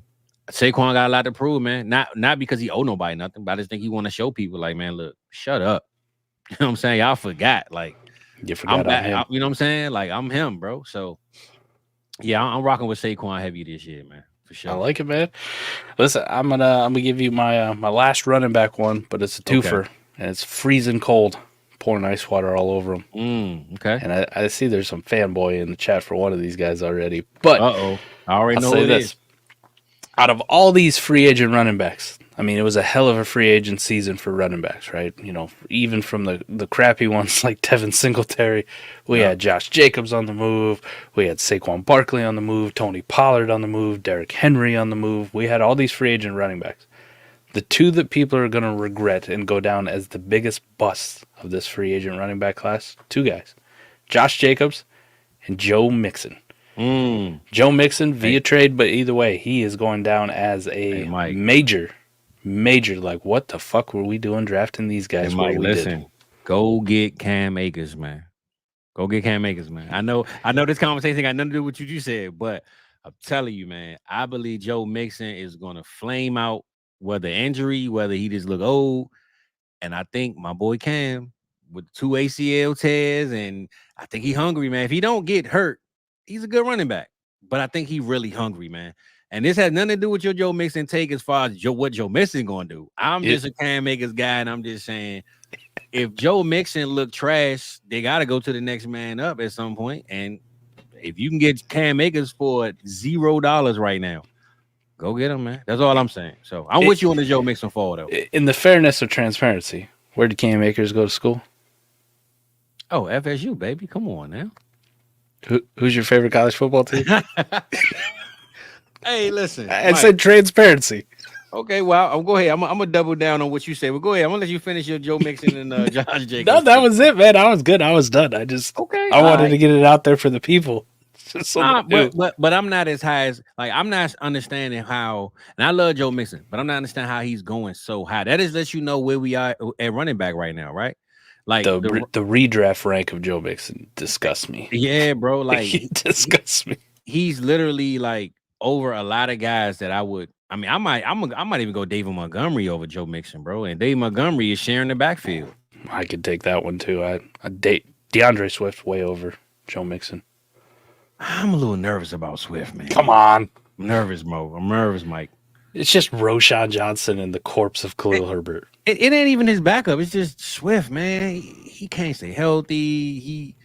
Saquon got a lot to prove, man. Not because he owe nobody nothing, but I just think he want to show people, like, man, look, shut up. You know what I'm saying? Y'all forgot, like, you forgot I'm him. You know what I'm saying? Like, I'm him, bro. So, yeah, I'm rocking with Saquon heavy this year, man, for sure. I like it, man. Listen, I'm gonna give you my last running back one, but it's a twofer, and it's freezing cold, pouring ice water all over him. Okay. And I see there's some fanboy in the chat for one of these guys already, but I already know who it is. Out of all these free agent running backs, it was a hell of a free agent season for running backs, right? Even from the crappy ones like Devin Singletary, we had Josh Jacobs on the move, we had Saquon Barkley on the move, Tony Pollard on the move, Derrick Henry on the move. We had all these free agent running backs. The 2 that people are going to regret and go down as the biggest busts of this free agent running back class, 2 guys, Josh Jacobs and Joe Mixon. Joe Mixon via trade, but either way, he is going down as a major, like, what the fuck were we doing drafting these guys? Mike, listen, go get Cam Akers, man. Go get Cam Akers, man. I know this conversation got nothing to do with what you said, but I'm telling you, man, I believe Joe Mixon is going to flame out, whether injury, whether he just look old. And I think my boy Cam with 2 ACL tears, and I think he hungry, man. If he don't get hurt, he's a good running back, but I think he really hungry, man. And this has nothing to do with your Joe Mixon take as far as what Joe Mixon going to do. I'm just a Cam Akers guy, and I'm just saying, if Joe Mixon look trash, they got to go to the next man up at some point. And if you can get Cam Akers for $0 right now, go get him, man. That's all I'm saying. So I'm with you on the Joe Mixon forward, though. In the fairness of transparency, where did Cam Akers go to school? Oh, FSU, baby. Come on now. Who's your favorite college football team? Hey, listen. I said transparency. Okay, well, I'll go ahead. I'm gonna double down on what you say. Well, go ahead. I'm gonna let you finish your Joe Mixon and Josh Jacobs. No, that was it, man. I was good. I was done. I wanted to get it out there for the people. But I'm not as high as I'm not understanding how, and I love Joe Mixon, but I'm not understanding how he's going so high. That is lets you know where we are at running back right now, right? Like the redraft rank of Joe Mixon disgusts me. Yeah, bro. Like it disgusts me. He's literally like over a lot of guys that I would. I mean, I might even go David Montgomery over Joe Mixon, bro. And David Montgomery is sharing the backfield. I could take that one too. I date DeAndre Swift way over Joe Mixon. I'm a little nervous about Swift, man. Come on. I'm nervous, Mo. I'm nervous, Mike. It's just Roshan Johnson and the corpse of Khalil Herbert. It ain't even his backup. It's just Swift, man. He can't stay healthy.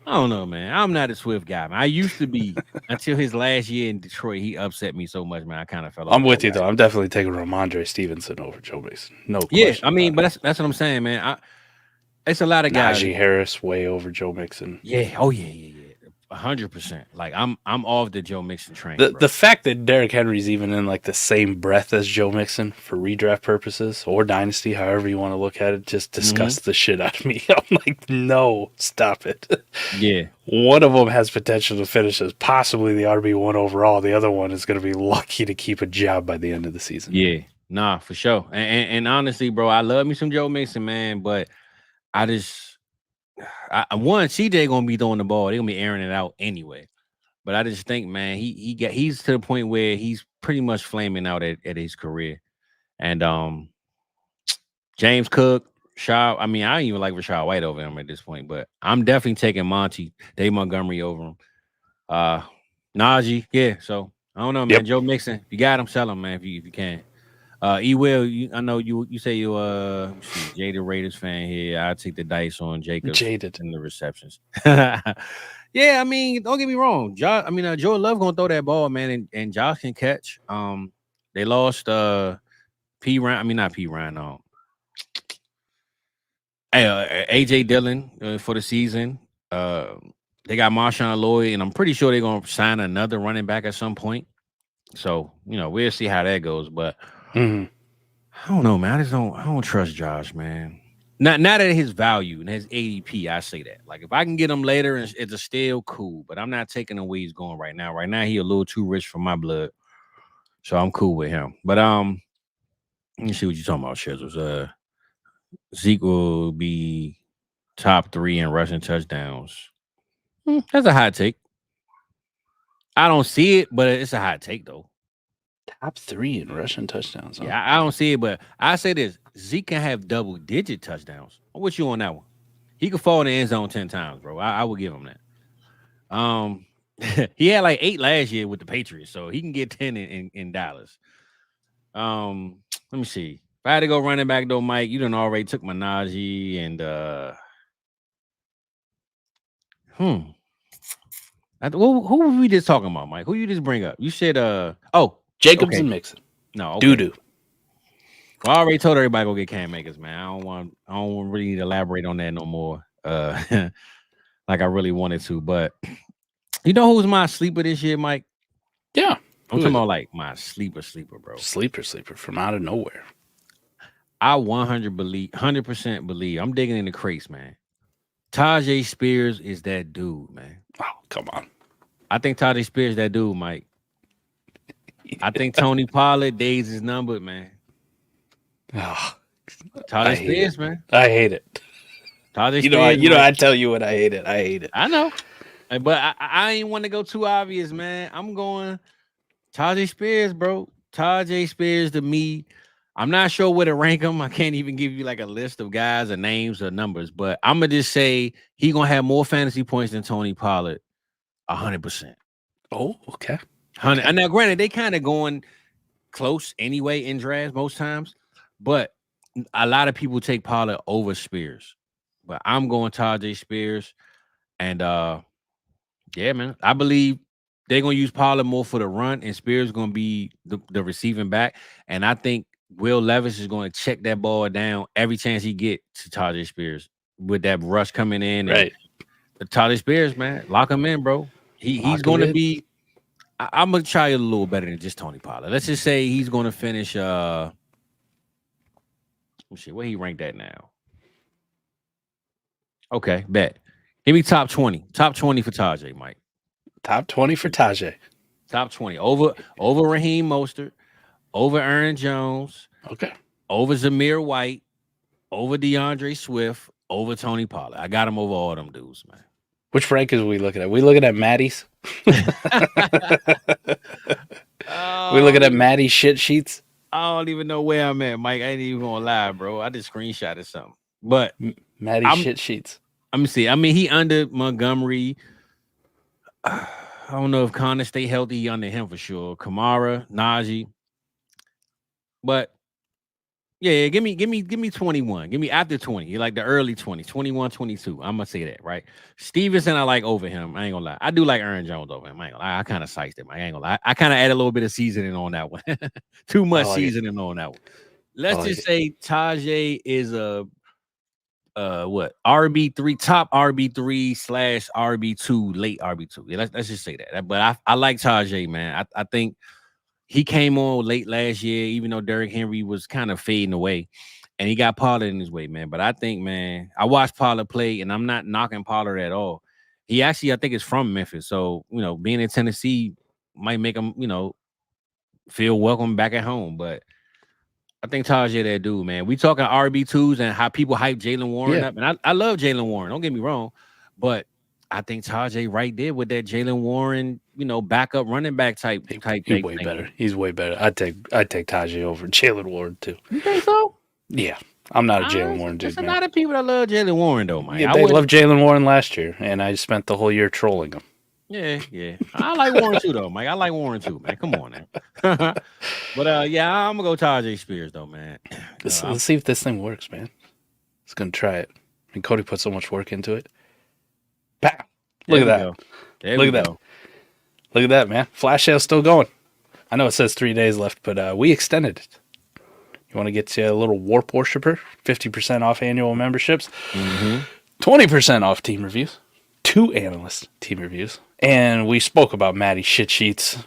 I don't know, man. I'm not a Swift guy, man. I used to be until his last year in Detroit. He upset me so much, man. I kind of fell off. I'm with you, though. I'm definitely taking Ramondre Stevenson over Joe Mixon. No question. Yeah, I mean, but that's what I'm saying, man. It's a lot of guys. Najee Harris way over Joe Mixon. Yeah. Oh, yeah. 100%. Like I'm off the Joe Mixon train. The fact that Derrick Henry's even in like the same breath as Joe Mixon for redraft purposes or dynasty, however you want to look at it, just disgusts the shit out of me. I'm like, no, stop it. Yeah. One of them has potential to finish as possibly the RB1 overall. The other one is going to be lucky to keep a job by the end of the season. Yeah. Nah, for sure. And honestly, bro, I love me some Joe Mixon, man, but I just CJ gonna be throwing the ball. They're gonna be airing it out anyway. But I just think, man, he's to the point where he's pretty much flaming out at his career. And James Cook, Shaw. I mean, I don't even like Rashad White over him at this point, but I'm definitely taking Dave Montgomery over him. Najee, yeah. So I don't know, man. Yep. Joe Mixon, you got him, sell him, man, if you can. Will, I know you say you jaded Raiders fan here. I take the dice on Jacobs jaded in the receptions. Yeah, I mean, don't get me wrong. Joe Love gonna throw that ball, man, and Josh can catch. They lost P Ryan. I mean, not P Ryan. AJ Dillon for the season. They got Marshawn Lloyd, and I'm pretty sure they're gonna sign another running back at some point. So we'll see how that goes, but. I don't know, man. I don't trust Josh, man. Not at his value and his ADP. I say that. Like if I can get him later, it's a still cool. But I'm not taking him where he's going right now. Right now, he a little too rich for my blood, so I'm cool with him. But let me see what you're talking about, Shizzles. Zeke will be top 3 in rushing touchdowns. That's a hot take. I don't see it, but it's a hot take though. Top 3 in rushing touchdowns. Huh? Yeah, I don't see it, but I say this: Zeke can have double-digit touchdowns. I'm with you on that one. He could fall in the end zone 10 times, bro. I would give him that. He had like 8 last year with the Patriots, so he can get 10 in Dallas. Let me see. If I had to go running back though, Mike, you done already took my Najee and who were we just talking about, Mike? Who you just bring up? You said Jacobs and Mixon. No, okay. Doo-doo. Well, I already told everybody go get Cam Akers, man. I don't really need to elaborate on that no more. Like I really wanted to, but you know who's my sleeper this year, Mike? Yeah. I'm talking about like my sleeper, bro. Sleeper from out of nowhere. I 100% believe. I'm digging in the crates, man. Tajay Spears is that dude, man. Oh, come on. I think Tajay Spears is that dude, Mike. I think Tony Pollard days is numbered, man. Oh, Tajay Spears, man. I hate it. Tajay Spears, I tell you what, I hate it. I hate it. I know. But I ain't want to go too obvious, man. I'm going Tajay Spears, bro. Tajay Spears to me. I'm not sure where to rank him. I can't even give you like a list of guys or names or numbers, but I'm going to just say he going to have more fantasy points than Tony Pollard. 100%. Oh, okay. 100. And now, granted, they kind of going close anyway in drafts most times, but a lot of people take Pollard over Spears. But I'm going Tajay Spears. And yeah, man, I believe they're going to use Pollard more for the run, and Spears is going to be the receiving back. And I think Will Levis is going to check that ball down every chance he get to Tajay Spears with that rush coming in. Right. Tajay Spears, man, lock him in, bro. He's going to be. I'm gonna try a little better than just Tony Pollard. Let's just say he's gonna finish. Let me see where he ranked at now. Okay, bet. Give me top 20. Top 20 for Tajay, Mike. Top 20 for Tajay. Top 20 over Raheem Mostert, over Aaron Jones, Okay. over Zamir White, over DeAndre Swift, over Tony Pollard. I got him over all them dudes, man. Which rank is we looking at? We looking at Maddie's? We looking at Maddie's shit sheets? I don't even know where I'm at, Mike. I ain't even gonna lie, bro. I just screenshotted something. But Maddie's shit sheets. Let me see. I mean, he under Montgomery. I don't know if Connor stay healthy. He under him for sure. Kamara, Najee. But yeah, give me 21. Give me after 20. Like the early 20s, 21, 22. I'm gonna say that, right? Stevenson, I like over him. I ain't gonna lie. I do like Aaron Jones over him. I ain't gonna lie. I kind of sized him. I ain't gonna lie. I kind of add a little bit of seasoning on that one. Too much seasoning on that one. Let's just say Tajay is a what RB3, top RB3 / RB2, late RB2. Yeah, let's just say that. But I like Tajay, man. I think he came on late last year, even though Derrick Henry was kind of fading away, and he got Pollard in his way, man. But I think, man, I watched Pollard play, and I'm not knocking Pollard at all. He actually, I think, is from Memphis, so being in Tennessee might make him, feel welcome back at home. But I think Tajay that dude, man. We talking RB2s and how people hype Jalen Warren up. And I love Jalen Warren. Don't get me wrong. But I think Tajay right there with that Jalen Warren, backup running back type He's thing. way better. He's way better. I'd take Tajay over Jalen Warren too. You think so? Yeah. I'm not a Jalen Warren dude. There's a lot of people that love Jalen Warren though, man. Yeah, they loved Jalen Warren last year, and I spent the whole year trolling him. Yeah. I like Warren too, though, Mike. I like Warren too, man. Come on now. But I'm gonna go Tajay Spears though, man. Let's see if this thing works, man. Let's gonna try it. I mean, Cody put so much work into it. Pow! Look at that. Look at that. Look at that, man. Flash sale's still going. I know it says 3 days left, but we extended it. You want to get you a little Warp Worshipper? 50% off annual memberships. 20% off team reviews. 2 analyst team reviews. And we spoke about Maddie shit sheets.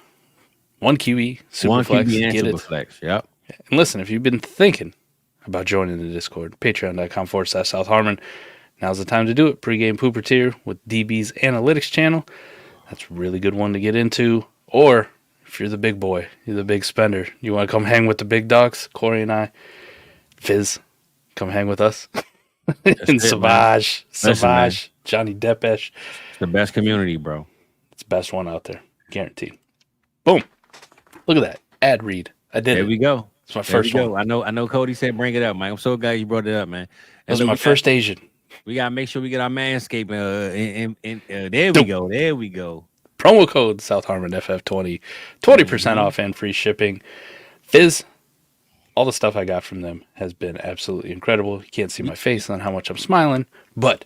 1 QE, Superflex, get it. Superflex, yep. And listen, if you've been thinking about joining the Discord, patreon.com/South Harmon, now's the time to do it. Pre-game pooper tier with DB's analytics channel. That's a really good one to get into. Or if you're the big boy, you're the big spender, you want to come hang with the big dogs, Corey and I, Fizz, come hang with us. And Savage, Johnny Depeche. It's the best community, bro. It's the best one out there. Guaranteed. Boom. Look at that. Ad read. I did it. There we go. It's my first one. I know Cody said bring it up, Mike. I'm so glad you brought it up, man. This is my first Asian. We gotta make sure we get our manscaping. There we go. Promo code South Harmon FF20, 20% off and free shipping. Fizz, all the stuff I got from them has been absolutely incredible. You can't see my face on how much I'm smiling, but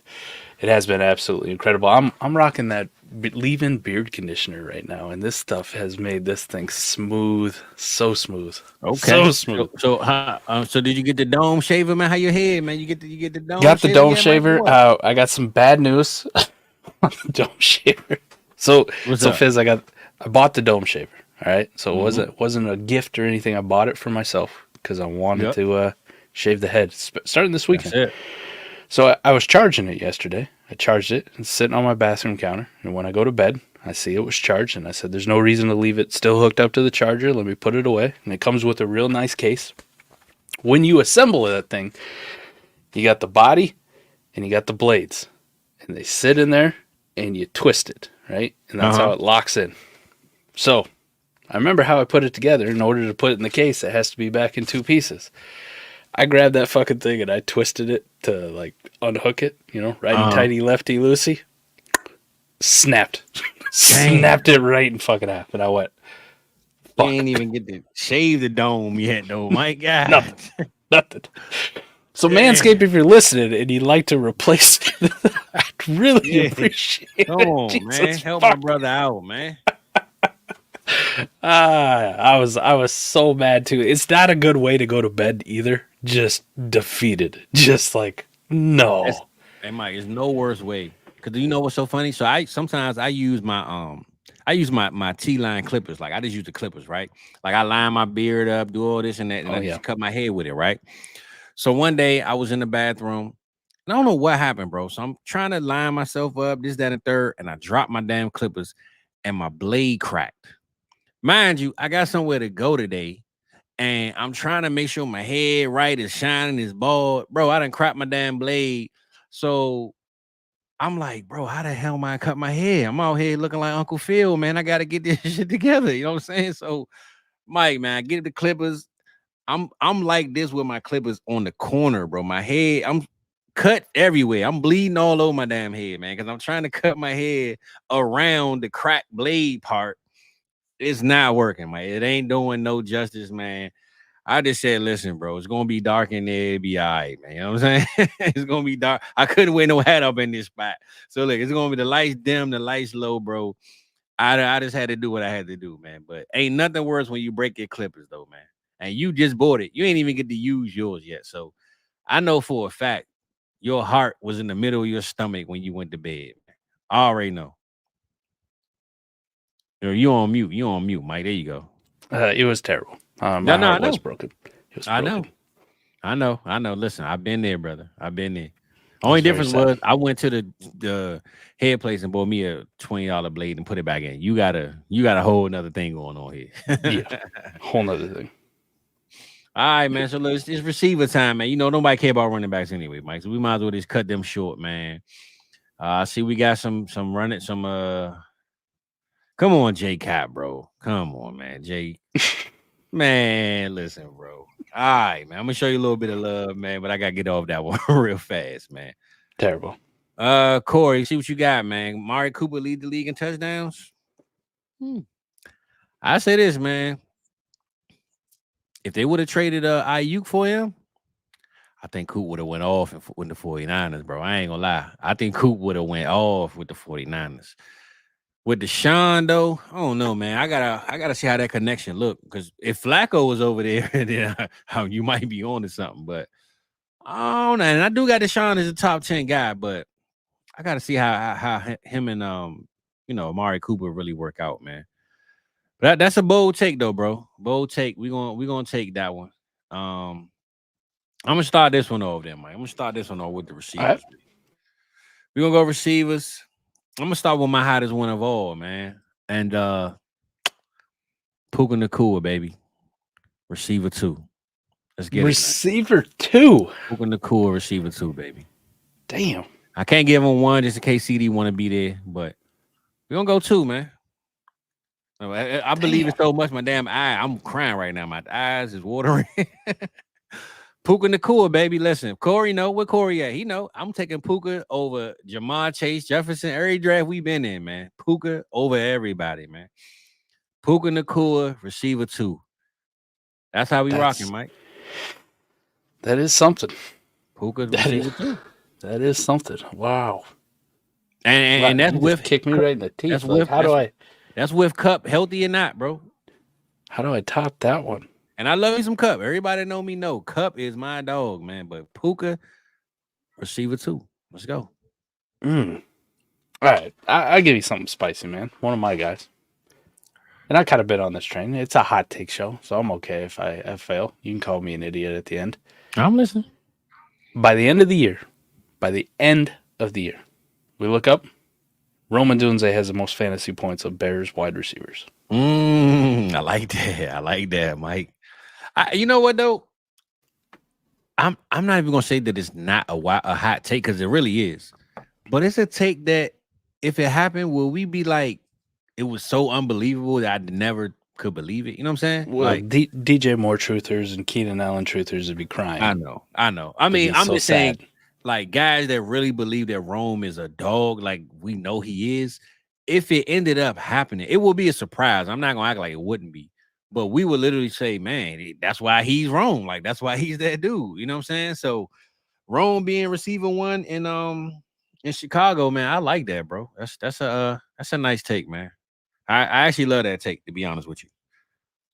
it has been absolutely incredible. I'm rocking that leave-in beard conditioner right now, and this stuff has made this thing smooth, so smooth. Okay, so smooth. So did you get the dome shaver, man? How your head, man? You get the dome. Got the dome shaver. I got some bad news on the dome shaver. So Fizz, I bought the dome shaver. All right, so it wasn't a gift or anything. I bought it for myself because I wanted to shave the head starting this weekend. That's it. So I was charging it yesterday. I charged it. It's sitting on my bathroom counter. And when I go to bed, I see it was charged. And I said, there's no reason to leave it still hooked up to the charger. Let me put it away. And it comes with a real nice case. When you assemble that thing, you got the body and you got the blades. And they sit in there and you twist it, right? And that's how it locks in. So I remember how I put it together. In order to put it in the case, it has to be back in 2 pieces. I grabbed that fucking thing and I twisted it to like unhook it, righty-tighty, lefty-loosey. Snapped. Snapped it right in fucking half. And I went, fuck. You ain't even get to shave the dome yet, though. My God. Nothing. So Manscaped, if you're listening and you'd like to replace it, I'd really appreciate it. Come on, man. Help my brother out, man. I was so mad too. It's not a good way to go to bed either. Just defeated. Just like no. Hey Mike, there's no worse way. Cause you know what's so funny? So sometimes I use my I use my T-line clippers. Like I just use the clippers, right? Like I line my beard up, do all this and that, and I just cut my head with it, right? So one day I was in the bathroom, and I don't know what happened, bro. So I'm trying to line myself up, this, that, and third, and I dropped my damn clippers, and my blade cracked. Mind you, I got somewhere to go today, and I'm trying to make sure my head right is shining, is bald. Bro, I done cracked my damn blade. So I'm like, bro, how the hell am I cut my hair? I'm out here looking like Uncle Phil, man. I gotta get this shit together. You know what I'm saying? So, Mike, man, I get the clippers. I'm like this with my clippers on the corner, bro. My head, I'm cut everywhere. I'm bleeding all over my damn head, man, because I'm trying to cut my head around the cracked blade part. It's not working, man. It ain't doing no justice, man. I just said, listen, bro, it's gonna be dark in there. It'll be all right, man. You know what I'm saying? It's gonna be dark. I couldn't wear no hat up in this spot. So look, it's gonna be the lights dim, the lights low, bro. I just had to do what I had to do, man. But ain't nothing worse when you break your clippers, though, man. And you just bought it. You ain't even get to use yours yet. So I know for a fact your heart was in the middle of your stomach when you went to bed. Man. I already know. You on mute. You on mute, Mike. There you go. It was terrible. My heart was broken. It was broken. I know. Listen, I've been there, brother. I've been there. Only difference was I went to the head place and bought me a $20 blade and put it back in. You got a whole nother thing going on here. Yeah, whole nother thing. All right, man. So let's it's receiver time, man. You know nobody care about running backs anyway, Mike. So we might as well just cut them short, man. I see we got some running some. Come on, J Cap, bro. Come on, man, Jay. Man, listen, bro. All right, man. I'm gonna show you a little bit of love, man, but I gotta get off that one real fast, man. Terrible. Corey, see what you got, man. Mari Cooper lead the league in touchdowns. I say this, man. If they would have traded Ayuk for him, I think Coop would have went off with the 49ers, bro. I ain't gonna lie. I think Coop would have went off with the 49ers. With Deshaun, though, I don't know, man. I gotta see how that connection look. Because if Flacco was over there, then you might be on to something. But I don't know. And I do got Deshaun as a top 10 guy, but I gotta see how him and Amari Cooper really work out, man. But that's a bold take, though, bro. Bold take. We're gonna take that one. I'm gonna start this one off, then, Mike. I'm gonna start this one off with the receivers. Right. We're gonna go receivers. I'm gonna start with my hottest one of all, man. And Puka Nacua, baby. Receiver 2. Let's get Receiver 2. Puka Nacua, receiver 2, baby. Damn. I can't give him 1 just in case CD want to be there, but we're gonna go 2, man. I believe it so much, my damn eye. I'm crying right now. My eyes is watering. Puka Nacua, baby. Listen, Corey know where Corey at. He know I'm taking Puka over Jamar Chase, Jefferson, every draft we been in, man. Puka over everybody, man. Puka Nacua, receiver 2. That's how we rocking, Mike. That is something. Puka, receiver 2. That is something. Wow. And that's with kick me right in the teeth. That's like, that's with Cup, healthy or not, bro. How do I top that one? And I love me some Cup. Everybody know me know. Cup is my dog, man. But Puka, receiver 2. Let's go. All right. I'll give you something spicy, man. One of my guys. And I kind of been on this train. It's a hot take show, so I'm okay if I fail. You can call me an idiot at the end. I'm listening. By the end of the year, we look up. Roman Dunze has the most fantasy points of Bears wide receivers. I like that, Mike. You know what though? I'm not even gonna say that it's not a hot take because it really is, but it's a take that if it happened, will we be like it was so unbelievable that I never could believe it? You know what I'm saying? Well, like DJ Moore truthers and Keenan Allen truthers would be crying. I know. I mean, I'm so just saying, like guys that really believe that Rome is a dog, like we know he is. If it ended up happening, it will be a surprise. I'm not gonna act like it wouldn't be. But we would literally say, man, that's why he's Rome. Like, that's why he's that dude. You know what I'm saying? So Rome being receiver 1 in Chicago, man, I like that, bro. That's a nice take, man. I actually love that take, to be honest with you.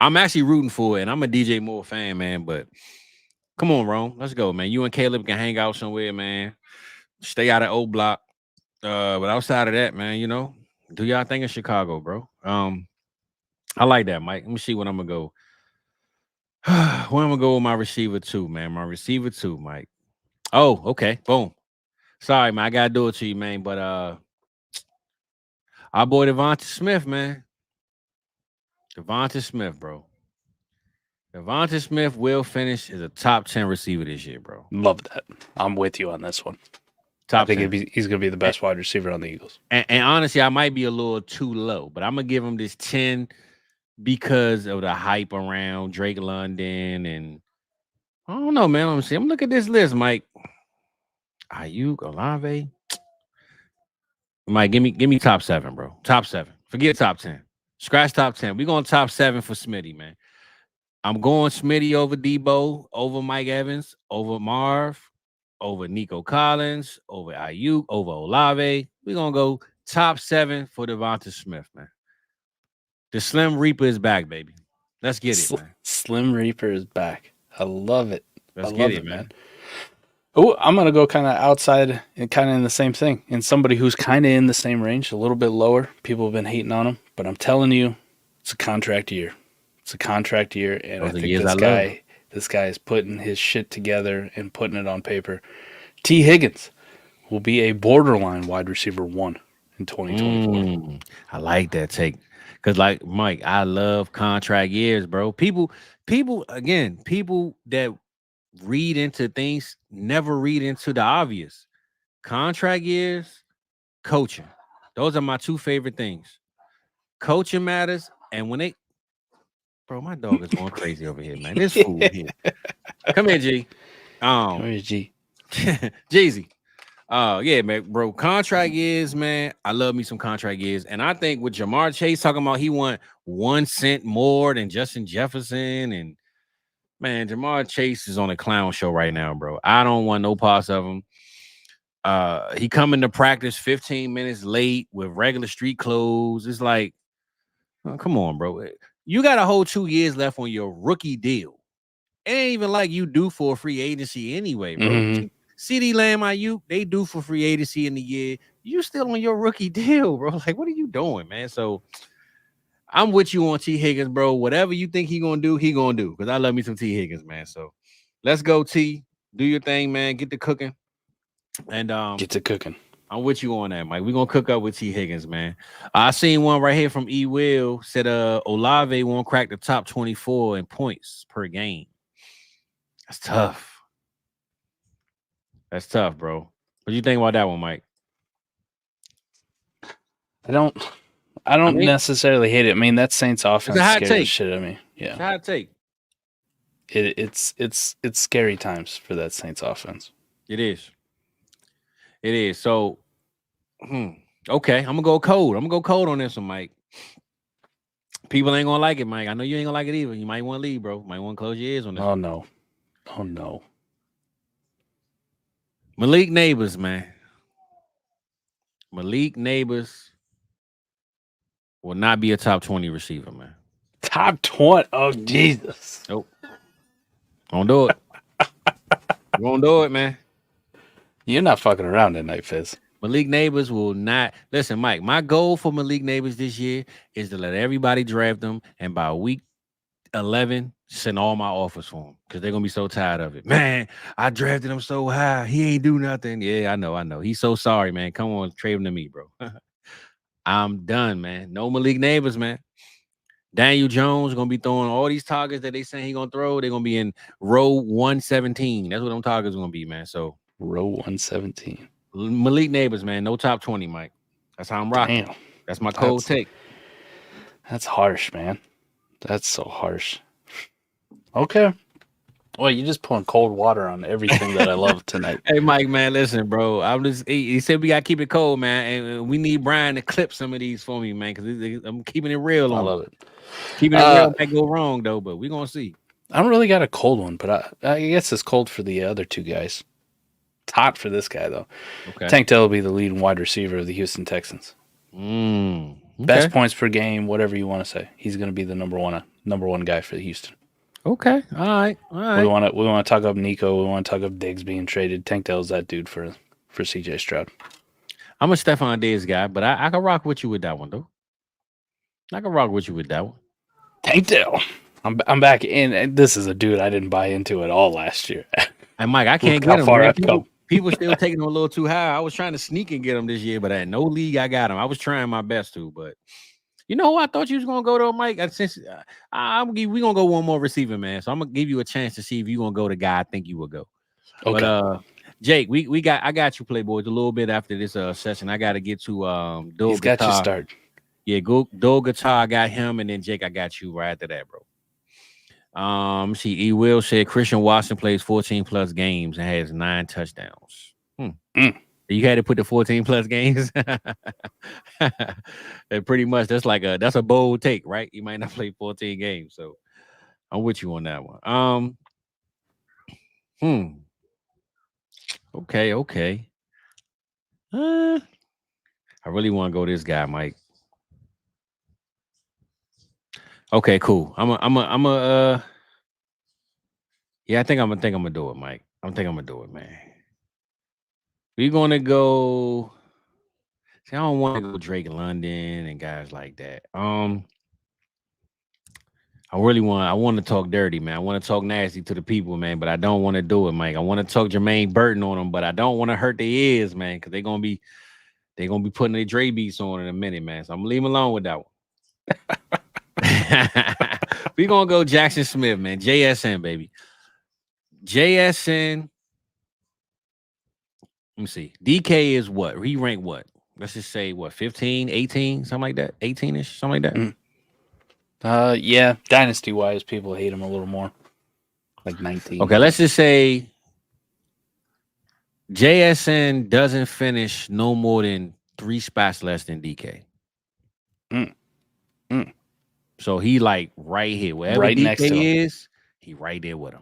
I'm actually rooting for it, and I'm a DJ Moore fan, man. But come on, Rome. Let's go, man. You and Caleb can hang out somewhere, man. Stay out of O Block. But outside of that, man, Do y'all think of Chicago, bro? I like that, Mike. Let me see what I'm gonna go. Where I'm gonna go with my receiver two, man. My receiver two, Mike. Oh, okay. Boom. Sorry, man. I gotta do it to you, man. But our boy Devonta Smith, man. Devonta Smith, bro. Devonta Smith will finish as a top 10 receiver this year, bro. Love that. I'm with you on this one. Top I think 10. he's going to be the best wide receiver on the Eagles. And honestly, I might be a little too low, but I'm gonna give him this 10 because of the hype around Drake London. And I don't know, man. Let me see. I'm looking at this list, Mike. Ayuk, Olave. Mike, give me top 7, bro. Top 7. Forget top 10. Scratch top 10. We're going top 7 for Smitty, man. I'm going Smitty over Debo, over Mike Evans, over Marv, over Nico Collins, over Ayuk, over Olave. We're going to go top 7 for Devonta Smith, man. The Slim Reaper is back, baby. Let's get it, man. Slim Reaper is back. I love it. Let's get it, man. Oh, I'm going to go kind of outside and kind of in the same thing. And somebody who's kind of in the same range, a little bit lower. People have been hating on him. But I'm telling you, it's a contract year. It's a contract year. And I think this guy is putting his shit together and putting it on paper. T. Higgins will be a borderline wide receiver 1 in 2024. I like that take. Because, like, Mike, I love contract years, bro. People that read into things never read into the obvious. Contract years, coaching. Those are my 2 favorite things. Coaching matters, and when bro, my dog is going crazy over here, man. This fool here. Come here, G. Come here, G. Jeezy. Yeah, man, bro. Contract years, man. I love me some contract years. And I think with Jamar Chase talking about he want 1 cent more than Justin Jefferson, and man, Jamar Chase is on a clown show right now, bro. I don't want no parts of him. He coming to practice 15 minutes late with regular street clothes. It's like, oh, come on, bro. You got a whole 2 years left on your rookie deal. It ain't even like you do for a free agency anyway, bro. Mm-hmm. CeeDee Lamb, Ayuk, they do for free agency in the year. You still on your rookie deal, bro. Like, what are you doing, man? So I'm with you on T. Higgins, bro. Whatever you think he gonna do, he gonna do. Because I love me some T. Higgins, man. So let's go, T. Do your thing, man. Get to cooking. And get to cooking. I'm with you on that, Mike. We're gonna cook up with T. Higgins, man. I seen one right here from E. Will said Olave won't crack the top 24 in points per game. That's tough. That's tough, bro. What do you think about that one, Mike? I don't necessarily hate it. I mean, that Saints offense scares the shit out of me. Yeah. It's a hot take. It's scary times for that Saints offense. It is. It is. So, okay, I'm gonna go cold. I'm gonna go cold on this one, Mike. People ain't gonna like it, Mike. I know you ain't gonna like it either. You might want to leave, bro. Might want to close your ears on this. Oh no. Malik Neighbors, man. Malik Neighbors will not be a top 20 receiver, man. Top 20? Oh, Jesus. Nope. Don't do it. You won't do it, man. You're not fucking around that night, Fizz. Malik Neighbors will not. Listen, Mike, my goal for Malik Neighbors this year is to let everybody draft him, and by week 11, send all my offers for him because they're going to be so tired of it. Man, I drafted him so high. He ain't do nothing. Yeah, I know. He's so sorry, man. Come on, trade him to me, bro. I'm done, man. No Malik Neighbors, man. Daniel Jones going to be throwing all these targets that they saying he going to throw. They're going to be in row 117. That's what them targets going to be, man. So row 117. Malik Neighbors, man. No top 20, Mike. That's how I'm rocking. Damn. That's my cold take. That's harsh, man. That's so harsh. Okay. Well, you're just pouring cold water on everything that I love tonight. Hey, Mike, man, listen, bro. He said we got to keep it cold, man. And we need Brian to clip some of these for me, man, because I'm keeping it real. I love it. Keeping it real might go wrong, though, but we're going to see. I don't really got a cold one, but I guess it's cold for the other two guys. It's hot for this guy, though. Okay. Tank Dell will be the leading wide receiver of the Houston Texans. Okay. Best points per game, whatever you want to say. He's going to be the number one guy for Houston. Okay. All right. We want to talk up Nico. We want to talk up Diggs being traded. Tank Dell's that dude for CJ Stroud. I'm a Stephon Diggs guy, but I can rock with you with that one though. I can rock with you with that one. Tank Dell. I'm back in. And this is a dude I didn't buy into at all last year. And Mike, I can't Look how get him. far Man. I've come. People still taking him a little too high. I was trying to sneak and get him this year, but at no league I got him. I was trying my best to, but you know who I thought you was gonna go to, Mike? Since we gonna go one more receiver, man. So I'm gonna give you a chance to see if you gonna go the guy I think you will go. Okay. But Jake, I got you, Playboys. A little bit after this session, I got to get to Dole He's got Guitar. you start. Yeah, Dole Guitar. I got him, and then Jake, I got you right after that, bro. See, E. Will said Christian Watson plays 14 plus games and has 9 touchdowns. You had to put the 14 plus games. And pretty much that's a bold take, right? You might not play 14 games, so I'm with you on that one. Okay. I really want to go this guy, Mike. Okay, cool. Yeah, I think I'm gonna do it, Mike. I think I'm gonna do it, man. We're gonna go. See, I don't want to go Drake London and guys like that. I want to talk dirty, man. I want to talk nasty to the people, man, but I don't want to do it, Mike. I want to talk Jermaine Burton on them, but I don't want to hurt their ears, man, because they're gonna be putting their Dre beats on in a minute, man. So I'm gonna leave them alone with that one. We're gonna go Jackson Smith, man. JSN, baby. JSN. Let me see. DK is what? He ranked what? Let's just say what? 15, 18, something like that. 18-ish, something like that. Yeah. Dynasty wise, people hate him a little more. Like 19. Okay, let's just say JSN doesn't finish no more than 3 spots less than DK. So he like right here. Wherever right DK next to him. is, he right there with him.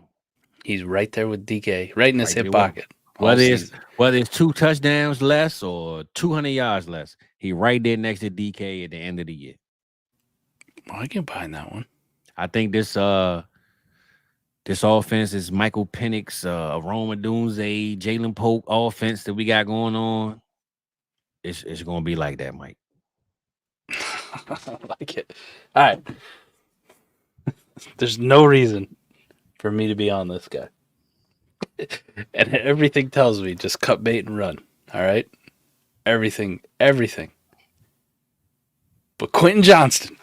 He's right there with DK, right in his hip pocket. Whether it's 2 touchdowns less or 200 yards less, he right there next to DK at the end of the year. Well, I can buy that one. I think this offense is Michael Penix, Aroma Dunze, Jalen Polk offense that we got going on. It's gonna be like that, Mike. I like it. All right. There's no reason for me to be on this guy. And everything tells me just cut bait and run. All right? Everything. But Quentin Johnston.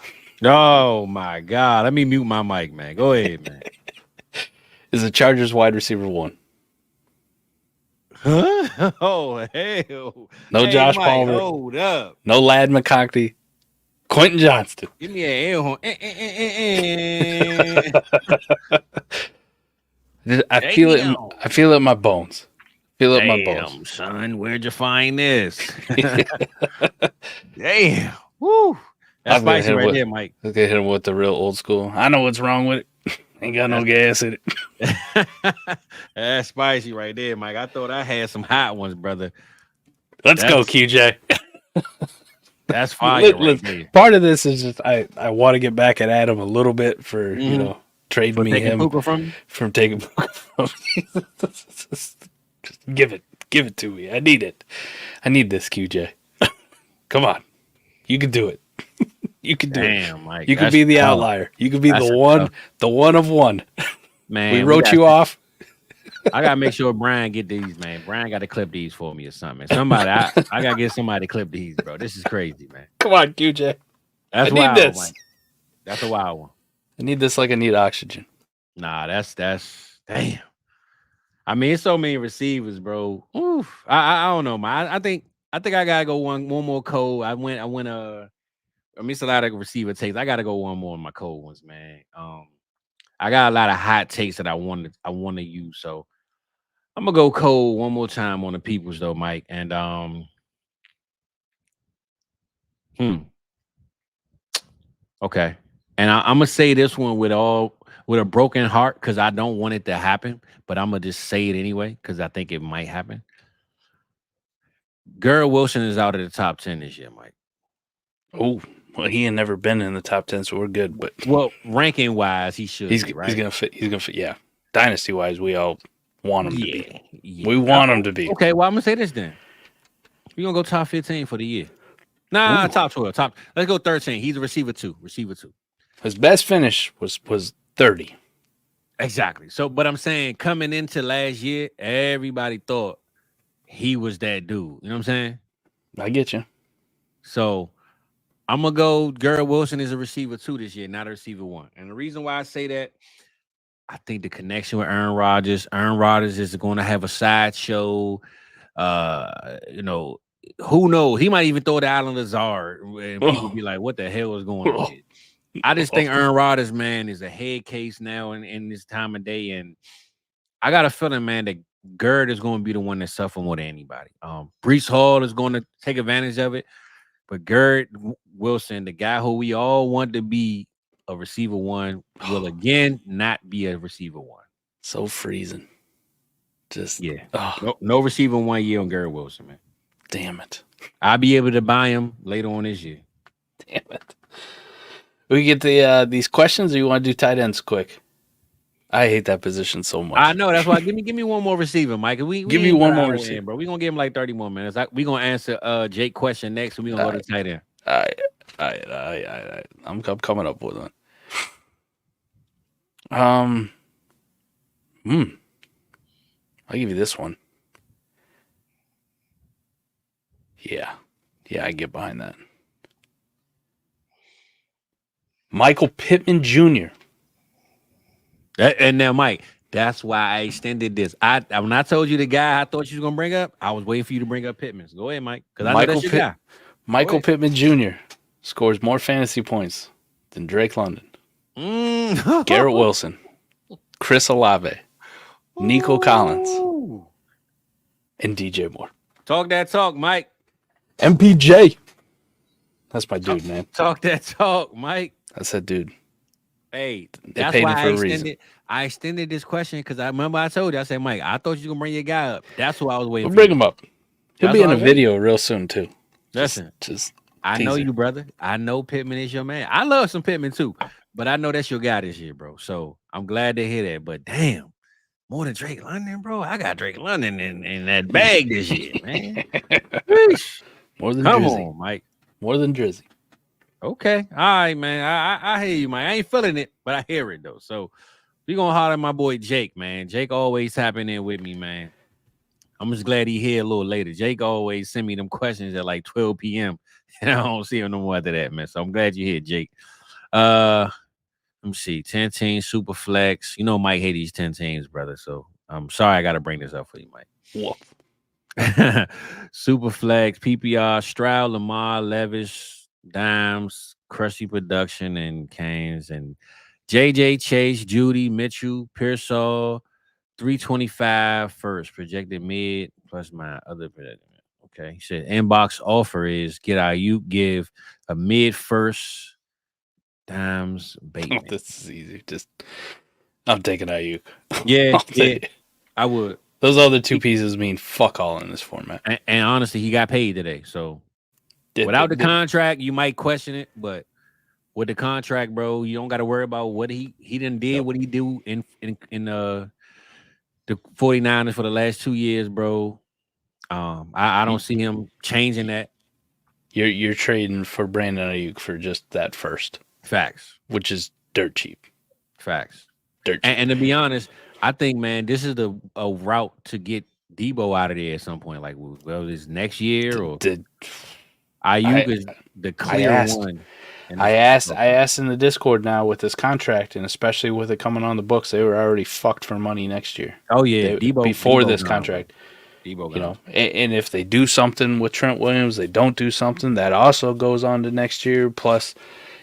Oh, my God. Let me mute my mic, man. Go ahead, man. Is the Chargers wide receiver 1. Huh? Oh, hell. No Josh Mike, Palmer. Hold up. No Lad McConkey. Quentin Johnston. Give me an air horn. I feel it. I feel it in my bones. Feel it in my bones. Son, where'd you find this? Damn. Woo. That's spicy right there, Mike. Let's get him with the real old school. I know what's wrong with it. Ain't got no gas in it. That's spicy right there, Mike. I thought I had some hot ones, brother. Let's go, QJ. That's fire. Part of this is just I want to get back at Adam a little bit for trading me him from taking Puka from me. Just give it to me. I need it. I need this, QJ. Come on, you can do it. You can do it. Mike, you could be the outlier. You could be the one of one. Man, we wrote you off. I gotta make sure Brian get these, man. Brian got to clip these for me or something. Somebody, I gotta get somebody to clip these, bro. This is crazy, man. Come on, QJ. That's wild, this. Mike. That's a wild one. I need this like I need oxygen. Nah, that's damn. I mean, it's so many receivers, bro. Oof. I don't know, man. I think I gotta go one more cold. I mean, it's a lot of receiver takes. I gotta go one more of my cold ones, man. I got a lot of hot takes that I want to use, so I'm gonna go cold one more time on the peoples though, Mike. And okay. And I'm gonna say this one with a broken heart because I don't want it to happen, but I'm gonna just say it anyway because I think it might happen. Garrett Wilson is out of the top 10 this year, Mike. Oh, well, he ain't never been in the top 10, so we're good. But ranking wise, he should. He's gonna fit. Yeah. Dynasty wise, we all want him to be. We want him to be. Okay, well, I'm gonna say this then. We're gonna go top 15 for the year. Nah, top 12. Let's go 13. He's a receiver 2. Receiver 2. His best finish was 30. Exactly. So, but I'm saying coming into last year, everybody thought he was that dude. You know what I'm saying? I get you. So I'm gonna go. Garrett Wilson is a receiver 2 this year, not a receiver 1. And the reason why I say that, I think the connection with Aaron Rodgers. Aaron Rodgers is going to have a sideshow. Who knows? He might even throw the Allen Lazard, and people be like, "What the hell is going on here?" I just think Aaron Rodgers, man, is a head case now in this time of day, and I got a feeling, man, that Gerd is going to be the one that suffers more than anybody. Brees Hall is going to take advantage of it, but Gerd Wilson, the guy who we all want to be a receiver 1, will again not be a receiver 1. So freezing. Just no receiver 1 year on Gerd Wilson, man. Damn it. I'll be able to buy him later on this year. Damn it. We get these questions, or you want to do tight ends quick? I hate that position so much. I know, that's why. Give me one more receiver, Mike. We give me one more receiver, bro. We're gonna give him like 30 more minutes. We're gonna answer Jake question next, and we're gonna go to tight end. I'm coming up with one. I'll give you this one. Yeah, I get behind that. Michael Pittman Jr. And now, Mike, that's why I extended this. When I told you the guy I thought you was gonna bring up, I was waiting for you to bring up Pittman. So go ahead, Mike, because I know that's your guy. Michael Pittman Jr. scores more fantasy points than Drake London, Garrett Wilson, Chris Olave, Nico Collins, and DJ Moore. Talk that talk, Mike. MPJ. That's my dude, man. Talk that talk, Mike. That's that dude. Hey, that's why I extended this question, because I remember I told you, I said, Mike, I thought you were gonna bring your guy up. That's who I was waiting for. Bring him up. He'll be in a video real soon too. Listen, I know you, brother. I know Pittman is your man. I love some Pittman too, but I know that's your guy this year, bro. So I'm glad to hear that. But damn, more than Drake London, bro. I got Drake London in that bag this year, man. More than Come Drizzy. on, Mike. More than Drizzy. Okay. All right, man. I hear you, man. I ain't feeling it, but I hear it though. So we gonna holler at my boy Jake, man. Jake always tapping in with me, man. I'm just glad he here a little later. Jake always send me them questions at like 12 p.m. and I don't see him no more after that, man. So I'm glad you're here, Jake. Let me see. 10 teams, super flex. You know Mike hate these 10 teams, brother. So I'm sorry I gotta bring this up for you, Mike. Woof. Super flex, PPR, Stroud, Lamar, Levis, Dimes, Crusty Production, and Canes, and JJ Chase, Judy, Mitchell, Pearsall, 325 first, projected mid, plus my other projected. Okay. He said inbox offer is get Ayuk, give a mid first, Dimes, Bateman. This is easy. I'm taking Ayuk. Yeah, I would. Those other two pieces mean fuck all in this format. And honestly, he got paid today. So without the contract, you might question it, but with the contract, bro, you don't got to worry about what he done did, what he do in the 49ers for the last 2 years, bro. I don't see him changing that. You're trading for Brandon Ayuk for just that first. Facts. Which is dirt cheap. Facts. Dirt cheap. And to be honest, I think, man, this is a route to get Debo out of there at some point. Like, well, this next year or Ayuk is the clear one. I asked in the Discord now with this contract, and especially with it coming on the books, they were already fucked for money next year. Oh yeah, before this contract. Debo, you know, and if they do something with Trent Williams, they don't do something, that also goes on to next year. Plus,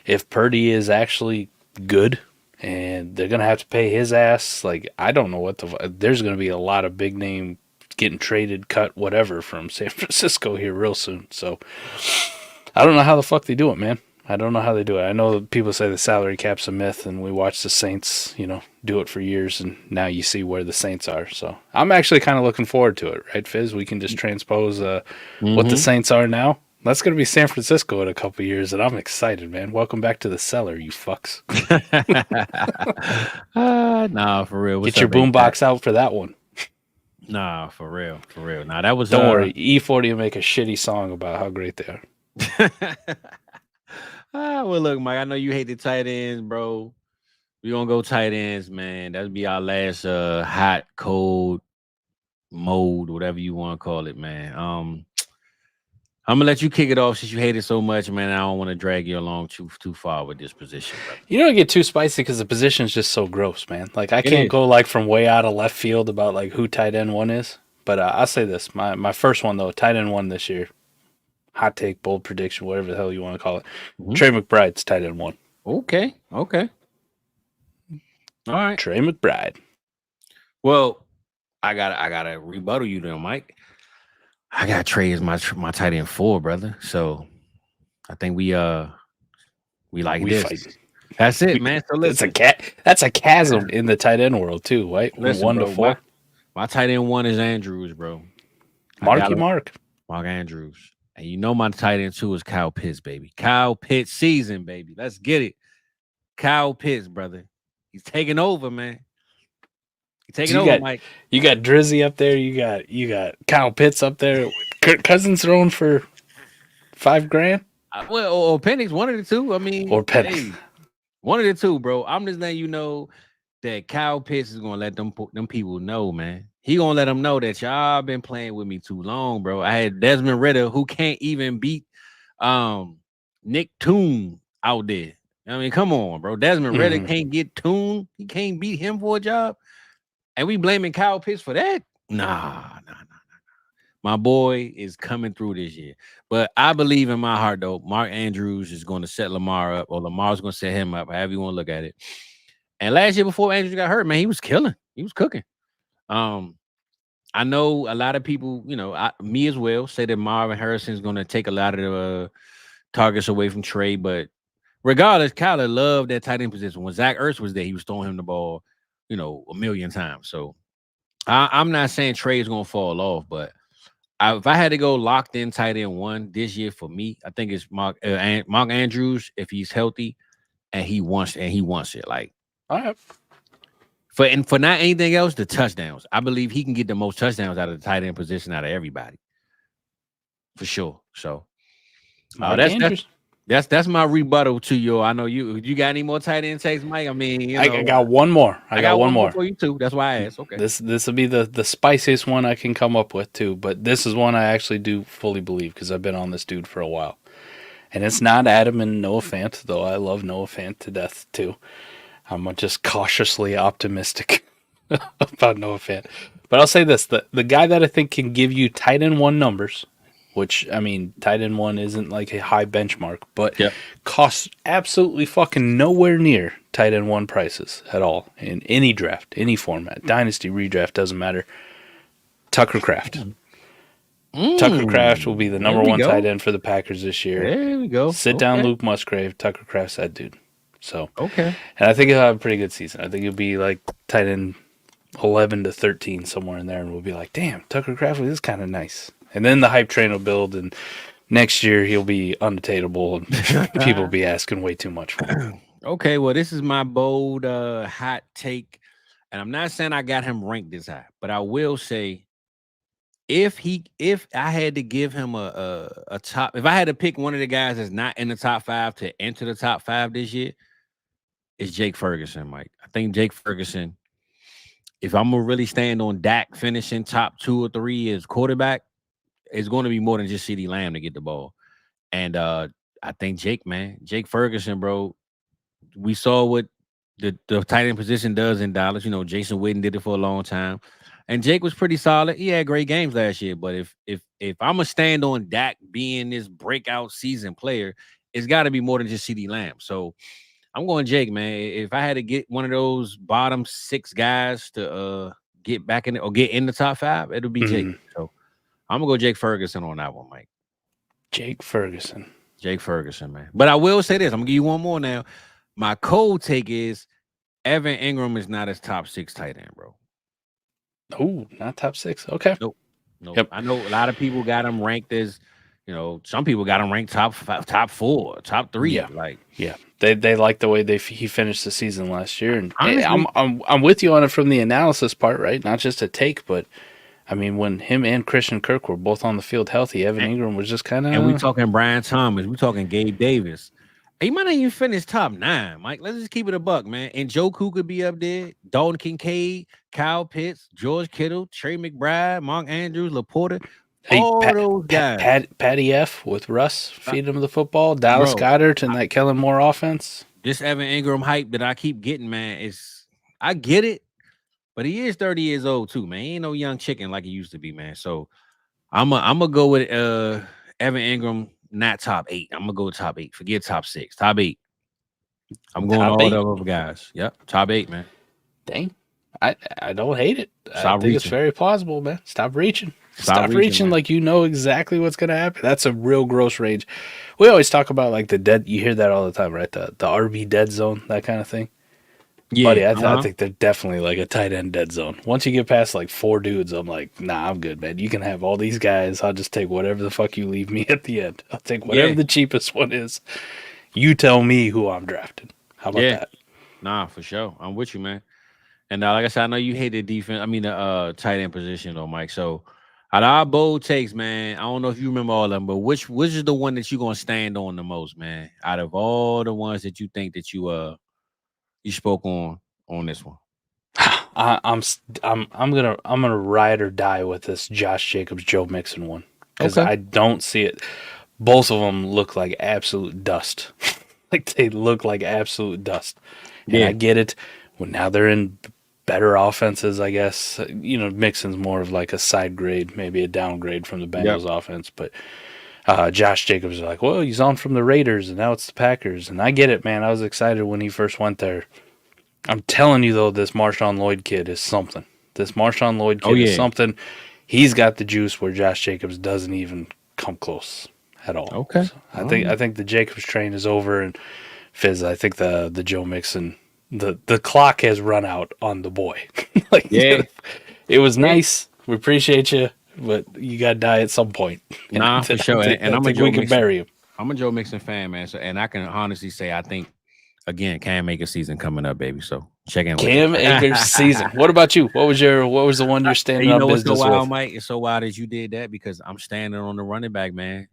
if Purdy is actually good, and they're gonna have to pay his ass, like I don't know what there's gonna be a lot of big name getting traded, cut, whatever from San Francisco here real soon. So I don't know how the fuck they do it, man. I don't know how they do it. I know people say the salary cap's a myth, and we watch the Saints, do it for years, and now you see where the Saints are. So I'm actually kind of looking forward to it, right, Fizz? We can just transpose what the Saints are now. That's going to be San Francisco in a couple of years, and I'm excited, man. Welcome back to the cellar, you fucks. Nah, for real. Get your boombox out for that one. Nah, for real, for real. Nah, that was. Don't worry, E40 will make a shitty song about how great they are. Well, look, Mike. I know you hate the tight ends, bro. We gonna go tight ends, man. That'll be our last hot, cold mode, whatever you want to call it, man. I'm gonna let you kick it off since you hate it so much, man. I don't want to drag you along too far with this position, bro. You don't get too spicy because the position is just so gross, man. Like I can't go like from way out of left field about like who tight end one is. But I'll say this: my first one though, tight end one this year. Hot take, bold prediction, whatever the hell you want to call it. Mm-hmm. Trey McBride's tight end one. Okay. All right. Trey McBride. Well, I gotta rebuttal you there, Mike. I got Trey as my tight end 4, brother. So I think we like this. Fighting. That's it, man. So listen, that's a chasm in the tight end world too, right? Listen, 1 to 4. My tight end 1 is Andrews, bro. Mark Andrews. And you know my tight end 2 is Kyle Pitts, baby. Kyle Pitts season, baby. Let's get it. Kyle Pitts, brother. He's taking over, man. Mike. You got Drizzy up there. You got Kyle Pitts up there. Kirk Cousins thrown for $5,000. Or Penix, one of the two. I mean, or Penix, one of the two, bro. I'm just letting you know that Kyle Pitts is gonna let them people know, man. He gonna let them know that y'all been playing with me too long, bro. I had Desmond Ridder who can't even beat Nick Toon out there. I mean, come on, bro. Desmond Ridder can't get Toon. He can't beat him for a job. And we blaming Kyle Pitts for that? Nah. My boy is coming through this year. But I believe in my heart, though, Mark Andrews is going to set Lamar up, or Lamar's going to set him up, however you want to look at it. And last year before Andrews got hurt, man, he was killing. He was cooking. I know a lot of people, me as well, say that Marvin Harrison is going to take a lot of the targets away from Trey. But regardless, Kyler loved that tight end position. When Zach Ertz was there, he was throwing him the ball, a million times. So I'm not saying Trey is going to fall off, but if I had to go locked in tight end 1 this year for me, I think it's Mark Andrews if he's healthy and he wants it. Like, all right. For not anything else, the touchdowns. I believe he can get the most touchdowns out of the tight end position out of everybody, for sure. So that's my rebuttal to your. I know you got any more tight end takes, Mike? I mean, I got one more. I got one more for you too. That's why I asked. Okay, this will be the spiciest one I can come up with too. But this is one I actually do fully believe because I've been on this dude for a while, and it's not Adam and Noah Fant, though I love Noah Fant to death too. I'm just cautiously optimistic about Noah Fant. But I'll say this: the guy that I think can give you tight end 1 numbers. Which, I mean, tight end 1 isn't like a high benchmark, but costs absolutely fucking nowhere near tight end 1 prices at all in any draft, any format. Dynasty, redraft, doesn't matter. Tucker Kraft. Tucker Kraft will be the number 1 tight end for the Packers this year. There we go. Sit down, Luke Musgrave. Tucker Kraft's that dude. So, okay. And I think he'll have a pretty good season. I think he'll be like tight end 11 to 13, somewhere in there, and we'll be like, damn, Tucker Kraft is kind of nice. And then the hype train will build, and next year he'll be unattainable, and people will be asking way too much for him. Okay, well, this is my bold hot take, and I'm not saying I got him ranked this high, but I will say if I had to give him a top, if I had to pick one of the guys that's not in the top 5 to enter the top 5 this year, it's Jake Ferguson, Mike. I think Jake Ferguson, if I'm going to really stand on Dak finishing top 2 or 3 as quarterback, it's going to be more than just CeeDee Lamb to get the ball. And I think Jake Ferguson, bro, we saw what the tight end position does in Dallas. Jason Witten did it for a long time. And Jake was pretty solid. He had great games last year. But if I'm going to stand on Dak being this breakout season player, it's got to be more than just CeeDee Lamb. So I'm going Jake, man. If I had to get one of those bottom 6 guys to get back in it or get in the top 5, it'll be Jake. So I'm going to go Jake Ferguson on that one, Mike. Jake Ferguson, man. But I will say this. I'm going to give you one more now. My cold take is Evan Ingram is not his top 6 tight end, bro. Oh, not top 6. Okay. Nope. Yep. I know a lot of people got him ranked as, some people got him ranked top 5, top 4, top 3. Yeah. They like the way he finished the season last year. And I'm with you on it from the analysis part, right? Not just a take, but I mean, when him and Christian Kirk were both on the field healthy, Evan Ingram was just kind of. And we talking Brian Thomas. We talking Gabe Davis. He might not even finish top 9, Mike. Let's just keep it a buck, man. And Joku could be up there. Dalton Kincaid, Kyle Pitts, George Kittle, Trey McBride, Mark Andrews, Laporta. All those guys. Patty F with Russ feeding him the football. Dallas Goedert and that Kellen Moore offense. This Evan Ingram hype that I keep getting, man, I get it, but he is 30 years old too, man. He ain't no young chicken like he used to be, man. So I'm gonna go with Evan Ingram, not top 8. I'm gonna go top 8. Forget top 6. Top 8. I'm going top all 8. The other guys. Yep, top 8, man. Dang. I don't hate it. I think it's very plausible, man. Stop reaching. Stop reaching like you know exactly what's going to happen. That's a real gross range. We always talk about like the dead. You hear that all the time, right? The RB dead zone, that kind of thing. Yeah, buddy, I think they're definitely like a tight end dead zone. Once you get past like 4 dudes, I'm like, nah, I'm good, man. You can have all these guys. I'll just take whatever the fuck you leave me at the end. I'll take whatever the cheapest one is. You tell me who I'm drafting. How about that? Nah, for sure. I'm with you, man. And like I said, I know you hate the defense. I mean, the tight end position, though, Mike. So, out of our bold takes, man, I don't know if you remember all of them, but which is the one that you're gonna stand on the most, man? Out of all the ones that you think that you spoke on this one, I'm gonna ride or die with this Josh Jacobs, Joe Mixon one because I don't see it. Both of them look like absolute dust. Like they look like absolute dust. And I get it. Well, now they're in better offenses, I guess. You know, Mixon's more of like a side grade, maybe a downgrade from the Bengals offense. But Josh Jacobs is like, well, he's on from the Raiders, and now it's the Packers. And I get it, man. I was excited when he first went there. I'm telling you, though, this Marshawn Lloyd kid is something. This Marshawn Lloyd kid is something. He's got the juice where Josh Jacobs doesn't even come close at all. Okay. So I think the Jacobs train is over, and Fizz, I think the Joe Mixon, the clock has run out on the boy. It was nice. We appreciate you, but you got to die at some point. Nah, for sure. And I'm a Joe Mixon. Bury him. I'm a Joe Mixon fan, man. So, and I can honestly say, I think again, Cam Akers season coming up, baby. So check in with Cam Akers season. What about you? What was the one you're standing up business what's so wild, with? Mike? It's so wild that you did that because I'm standing on the running back, man.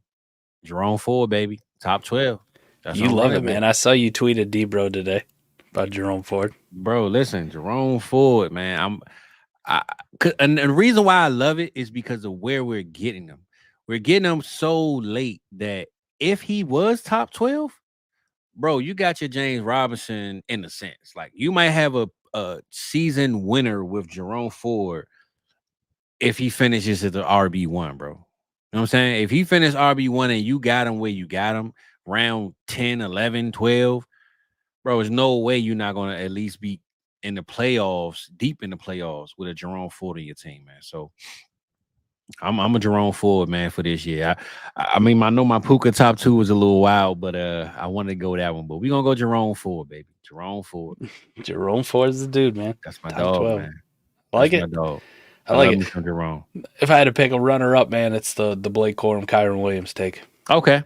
Jerome Ford, baby. Top 12. That's you love it, man. I saw you tweeted D-Bro today about Jerome Ford. Bro, listen, Jerome Ford, man. And the reason why I love it is because of where we're getting them. We're getting them so late that if he was top 12, bro, you got your James Robinson in a sense. Like you might have a season winner with Jerome Ford if he finishes at the RB1, bro. You know what I'm saying? If he finished RB1 and you got him where you got him, round 10, 11, 12, bro, there's no way you're not going to at least be in the playoffs, deep in the playoffs with a Jerome Ford in your team, man. So I'm a Jerome Ford, man, for this year. I mean, I know my Puka top 2 was a little wild, but I wanted to go that one. But we're going to go Jerome Ford, baby. Jerome Ford. Jerome Ford is the dude, man. That's my top dog, 12. Man. I like That's it. My dog. I like it. Jerome. If I had to pick a runner-up, man, it's the Blake Corum, Kyren Williams take. Okay.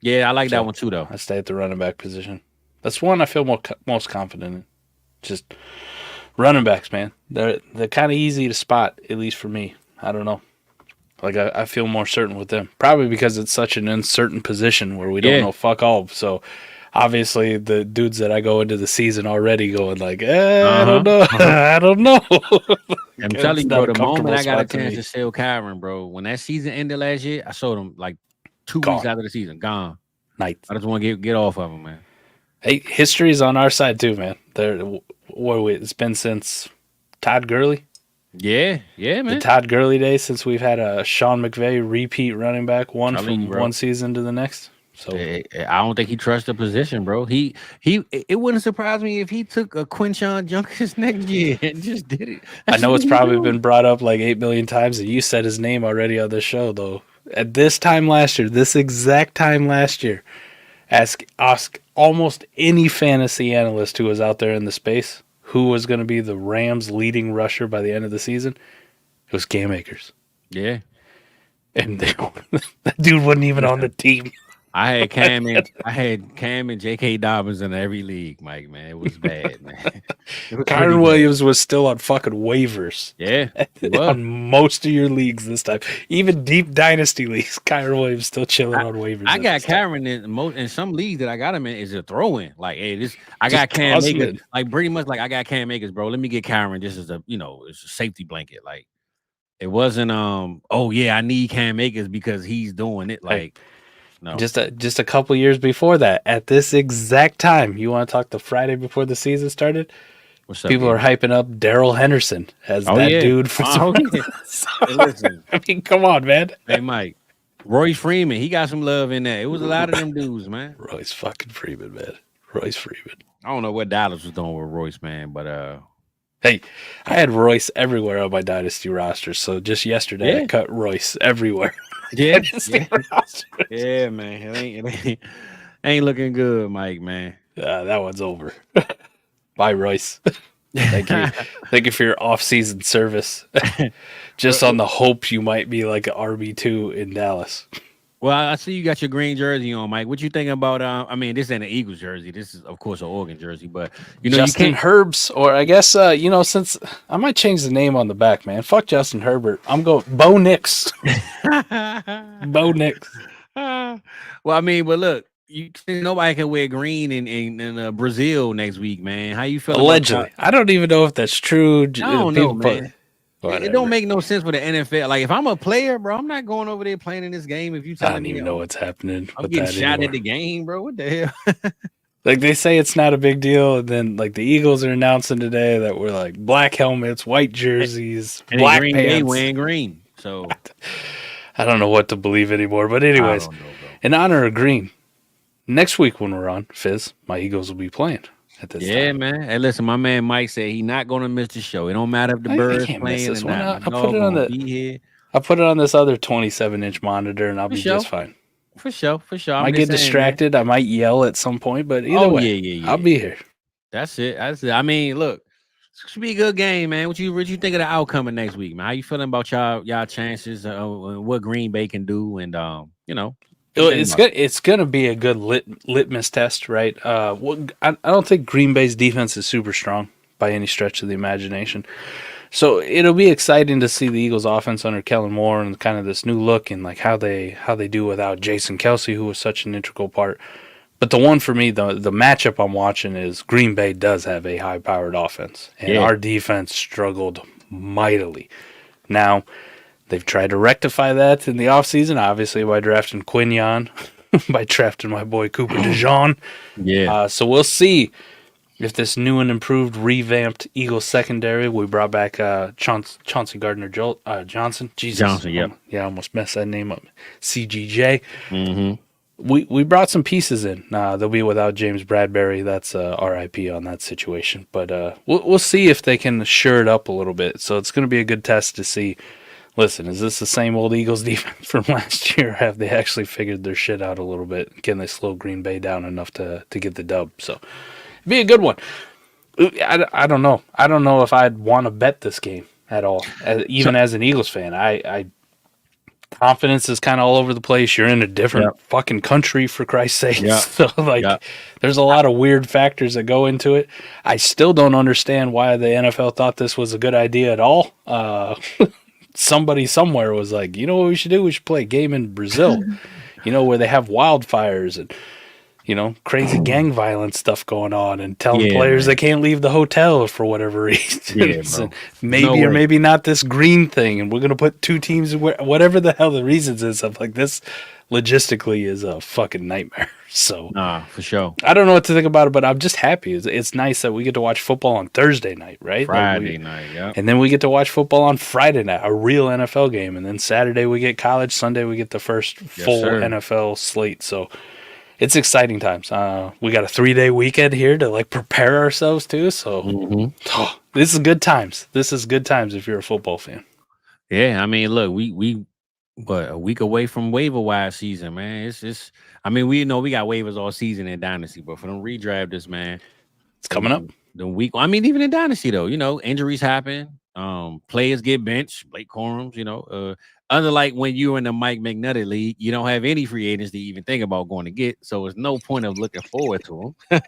Yeah, I like that one too, though. I stay at the running back position. That's one I feel most confident in. Just running backs, man. They're kind of easy to spot, at least for me. I don't know. Like I feel more certain with them. Probably because it's such an uncertain position where we don't know fuck all. So obviously the dudes that I go into the season already going like, I don't know. I don't know. I'm telling you, bro, the moment I got a chance to sell Kyren, bro, when that season ended last year, I sold him like 2 weeks after the season. Gone. Nice. I just want to get off of him, man. Hey, history is on our side too, man. It's been since Todd Gurley. Yeah, man. The Todd Gurley days since we've had a Sean McVay repeat running back, one season to the next. So I don't think he trusts the position, bro. It wouldn't surprise me if he took a Quinshon Judkins next year and just did it. I know it's probably been brought up like 8 million times, and you said his name already on the show, though. At this exact time last year, ask almost any fantasy analyst who was out there in the space who was going to be the Rams' leading rusher by the end of the season. It was Cam Akers. Yeah. And that dude wasn't even on the team. I had Cam and J.K. Dobbins in every league, Mike. Man, it was bad, man. It was Kyren Williams was still on fucking waivers. Yeah, on most of your leagues this time, even deep dynasty leagues. Kyren Williams still chilling on waivers. I got Kyren in some leagues that I got him in is a throw-in. Like, hey, I got Cam Akers. Like, pretty much like I got Cam Akers, bro. Let me get Kyren just as it's a safety blanket. Like, it wasn't oh yeah, I need Cam Akers because he's doing it. Like, no, just a couple years before that, at this exact time, you want to talk the Friday before the season started? What's up, people man? are hyping up Daryl Henderson as dude for Hey, listen. I mean, come on, man. Hey, Mike. Royce Freeman, he got some love in there. It was a lot of them dudes, man. Royce fucking Freeman, man. Royce Freeman. I don't know what Dallas was doing with Royce, man, but hey, I had Royce everywhere on my dynasty roster. So just yesterday, I cut Royce everywhere. Yeah, yeah, man. It ain't looking good, Mike, man. That one's over. Bye, Royce. Thank you for your off-season service. Just on the hope you might be like an RB2 in Dallas. Well, I see you got your green jersey on, Mike. What you think about? I mean, this ain't an Eagles jersey. This is, of course, an Oregon jersey. But Justin Herbs, or I guess since I might change the name on the back, man. Fuck Justin Herbert. I'm going Bo Nix. Bo Nix. Well, I mean, but look, nobody can wear green in Brazil next week, man. How you feel? Allegedly, I don't even know if that's true. I don't know, man. It don't make no sense for the NFL. Like, if I'm a player, bro, I'm not going over there playing in this game. If you telling me, I don't even know what's happening. I'm getting shot at the game, bro. What the hell? Like, they say it's not a big deal, and then like the Eagles are announcing today that we're like black helmets, white jerseys, and black Green pants. Bay wearing green. So I don't know what to believe anymore. But anyways, in honor of green, next week when we're on Fizz, my Eagles will be playing. At this time. Man. Hey, listen, my man Mike said he's not going to miss the show. It don't matter if the Birds playing or not. I put it on I put it on this other 27-inch monitor, and I'll be just fine. For sure. I might get distracted. Man. I might yell at some point, but either way, I'll be here. That's it. I mean, look, it should be a good game, man. What you think of the outcome of next week, man? How you feeling about y'all chances? What Green Bay can do, and It's going to be a good litmus test, right? I don't think Green Bay's defense is super strong by any stretch of the imagination. So it'll be exciting to see the Eagles' offense under Kellen Moore and kind of this new look and like how they do without Jason Kelce, who was such an integral part. But the one for me, the matchup I'm watching is Green Bay does have a high-powered offense, and our defense struggled mightily. Now, they've tried to rectify that in the offseason, obviously, by drafting Quinion, by drafting my boy Cooper DeJean. Yeah. So we'll see if this new and improved, revamped Eagles secondary, we brought back Chauncey Gardner-Johnson. Jesus. Johnson, yep. Yeah, I almost messed that name up. CGJ. Mm-hmm. We brought some pieces in. They'll be without James Bradbury. That's RIP on that situation. But we'll see if they can shore it up a little bit. So it's going to be a good test to see. Listen, is this the same old Eagles defense from last year? Have they actually figured their shit out a little bit? Can they slow Green Bay down enough to get the dub? So it'd be a good one. I don't know. I don't know if I'd want to bet this game at all, even as an Eagles fan. I confidence is kind of all over the place. You're in a different fucking country, for Christ's sake. So, there's a lot of weird factors that go into it. I still don't understand why the NFL thought this was a good idea at all. Somebody somewhere was like, you know what we should do? We should play a game in Brazil, where they have wildfires and, crazy gang violence stuff going on and telling players they can't leave the hotel for whatever reason. And maybe or maybe not this green thing. And we're going to put two teams, whatever the hell the reasons is, stuff like this logistically is a fucking nightmare. So, for sure. I don't know what to think about it, but I'm just happy. It's nice that we get to watch football on Thursday night, right? Friday night, yeah. And then we get to watch football on Friday night, a real NFL game. And then Saturday we get college. Sunday we get the first full NFL slate. So it's exciting times. We got a 3-day weekend here to prepare ourselves too. So this is good times. This is good times if you're a football fan. Yeah, I mean, look, we a week away from waiver wire season, man. It's I mean, we know we got waivers all season in Dynasty, but for them redrafters, man, it's coming up. The week. I mean, even in Dynasty though, injuries happen. Players get benched, Blake Corums, unlike when you're in the Mike McNutter league, you don't have any free agents to even think about going to get. So there's no point of looking forward to them.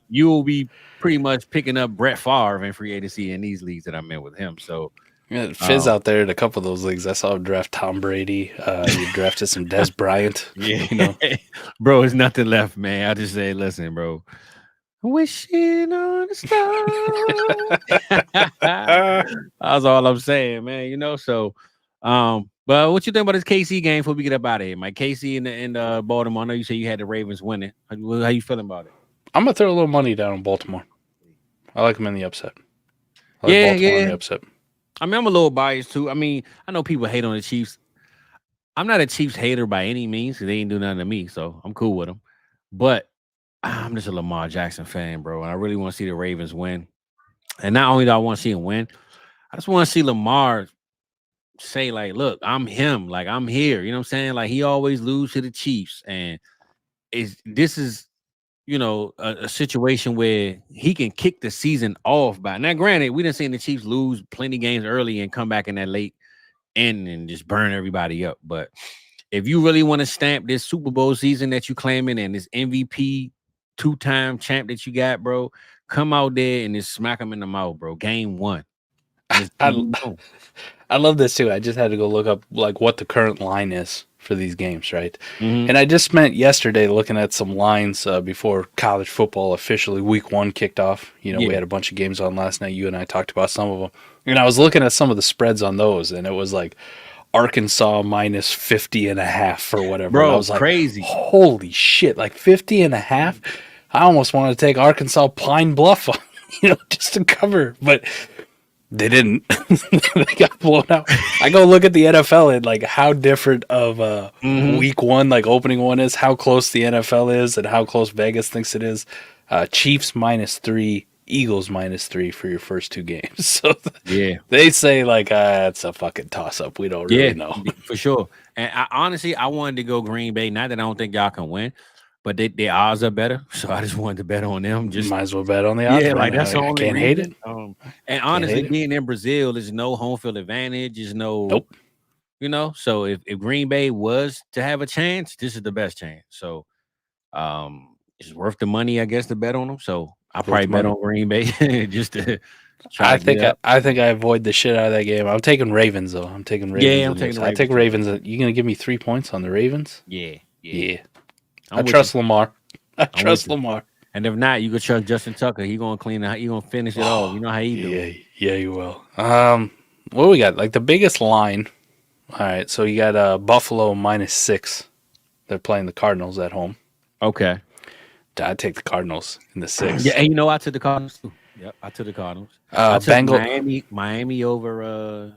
You will be pretty much picking up Brett Favre in free agency in these leagues that I'm in with him. So yeah, Fizz out there in a couple of those leagues. I saw him draft Tom Brady. He drafted some Des Bryant. Yeah, bro, there's nothing left, man. I just say, listen, bro. Wishing on a star. That's all I'm saying, man. So, but what you think about this KC game before we get up out of here, Mike? KC in Baltimore. I know you say you had the Ravens winning. How you feeling about it? I'm gonna throw a little money down on Baltimore. I like them in the upset. I like Baltimore in the upset. I mean, I'm a little biased too. I mean, I know people hate on the Chiefs. I'm not a Chiefs hater by any means because they ain't do nothing to me, so I'm cool with them. But I'm just a Lamar Jackson fan, bro, and I really want to see the Ravens win. And not only do I want to see him win, I just want to see Lamar say, like, look, I'm him. Like, I'm here. You know what I'm saying? Like, he always lose to the Chiefs. And this is, a situation where he can kick the season off by. Now, granted, we didn't see the Chiefs lose plenty games early and come back in that late end and just burn everybody up. But if you really want to stamp this Super Bowl season that you claiming and this MVP 2-time champ that you got, bro, come out there and just smack him in the mouth, bro. Game 1. I love this too. I just had to go look up like what the current line is for these games, right? Mm-hmm. And I just spent yesterday looking at some lines before college football officially week 1 kicked off. We had a bunch of games on last night. You and I talked about some of them. And I was looking at some of the spreads on those, and it was like Arkansas minus 50.5 or whatever. Bro, and I was like, crazy. Holy shit, like 50.5? I almost wanted to take Arkansas Pine Bluff on, just to cover, but they didn't. They got blown out. I go look at the NFL and like how different of week 1, like opening one is, how close the NFL is, and how close Vegas thinks it is. Chiefs -3, Eagles -3 for your first 2 games. So they say like it's a fucking toss up. We don't really know for sure. And I wanted to go Green Bay. Not that I don't think y'all can win, but their odds are better. So I just wanted to bet on them. Just might as well bet on the odds. Yeah, like that's the only can't hate it. And honestly, being in Brazil, there's no home field advantage. There's no nope. So if Green Bay was to have a chance, this is the best chance. So it's worth the money, I guess, to bet on them. So I'll probably bet on Green Bay just to try. I think I avoid the shit out of that game. I'm taking Ravens though. I'm taking Ravens. Yeah, I'm taking Ravens. I take Ravens. You gonna give me 3 points on the Ravens? Yeah. I trust Lamar. I trust Lamar. And if not, you could trust Justin Tucker. He gonna clean it. He gonna finish it off. You know how he do. Yeah, you will. What do we got? Like the biggest line. All right, so you got Buffalo -6. They're playing the Cardinals at home. Okay. I'd take the Cardinals in the 6. Yeah, and I took the Cardinals too. Yep, I took the Cardinals. I took Miami over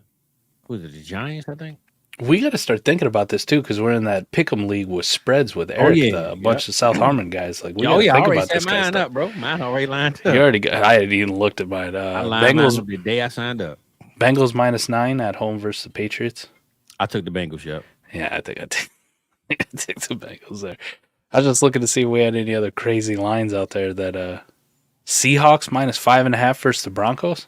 who was it, the Giants, I think. We got to start thinking about this too, because we're in that pick'em league with spreads with Eric, a bunch of South Harmon guys. Like, we got to think about this. Mine up, bro. Mine already lined up. You already got. I hadn't even looked at mine. I lined mine up the day I signed up. Bengals -9 at home versus the Patriots. I took the Bengals. Yep. Yeah, I think I take the Bengals there. I was just looking to see if we had any other crazy lines out there. That Seahawks -5.5 versus the Broncos.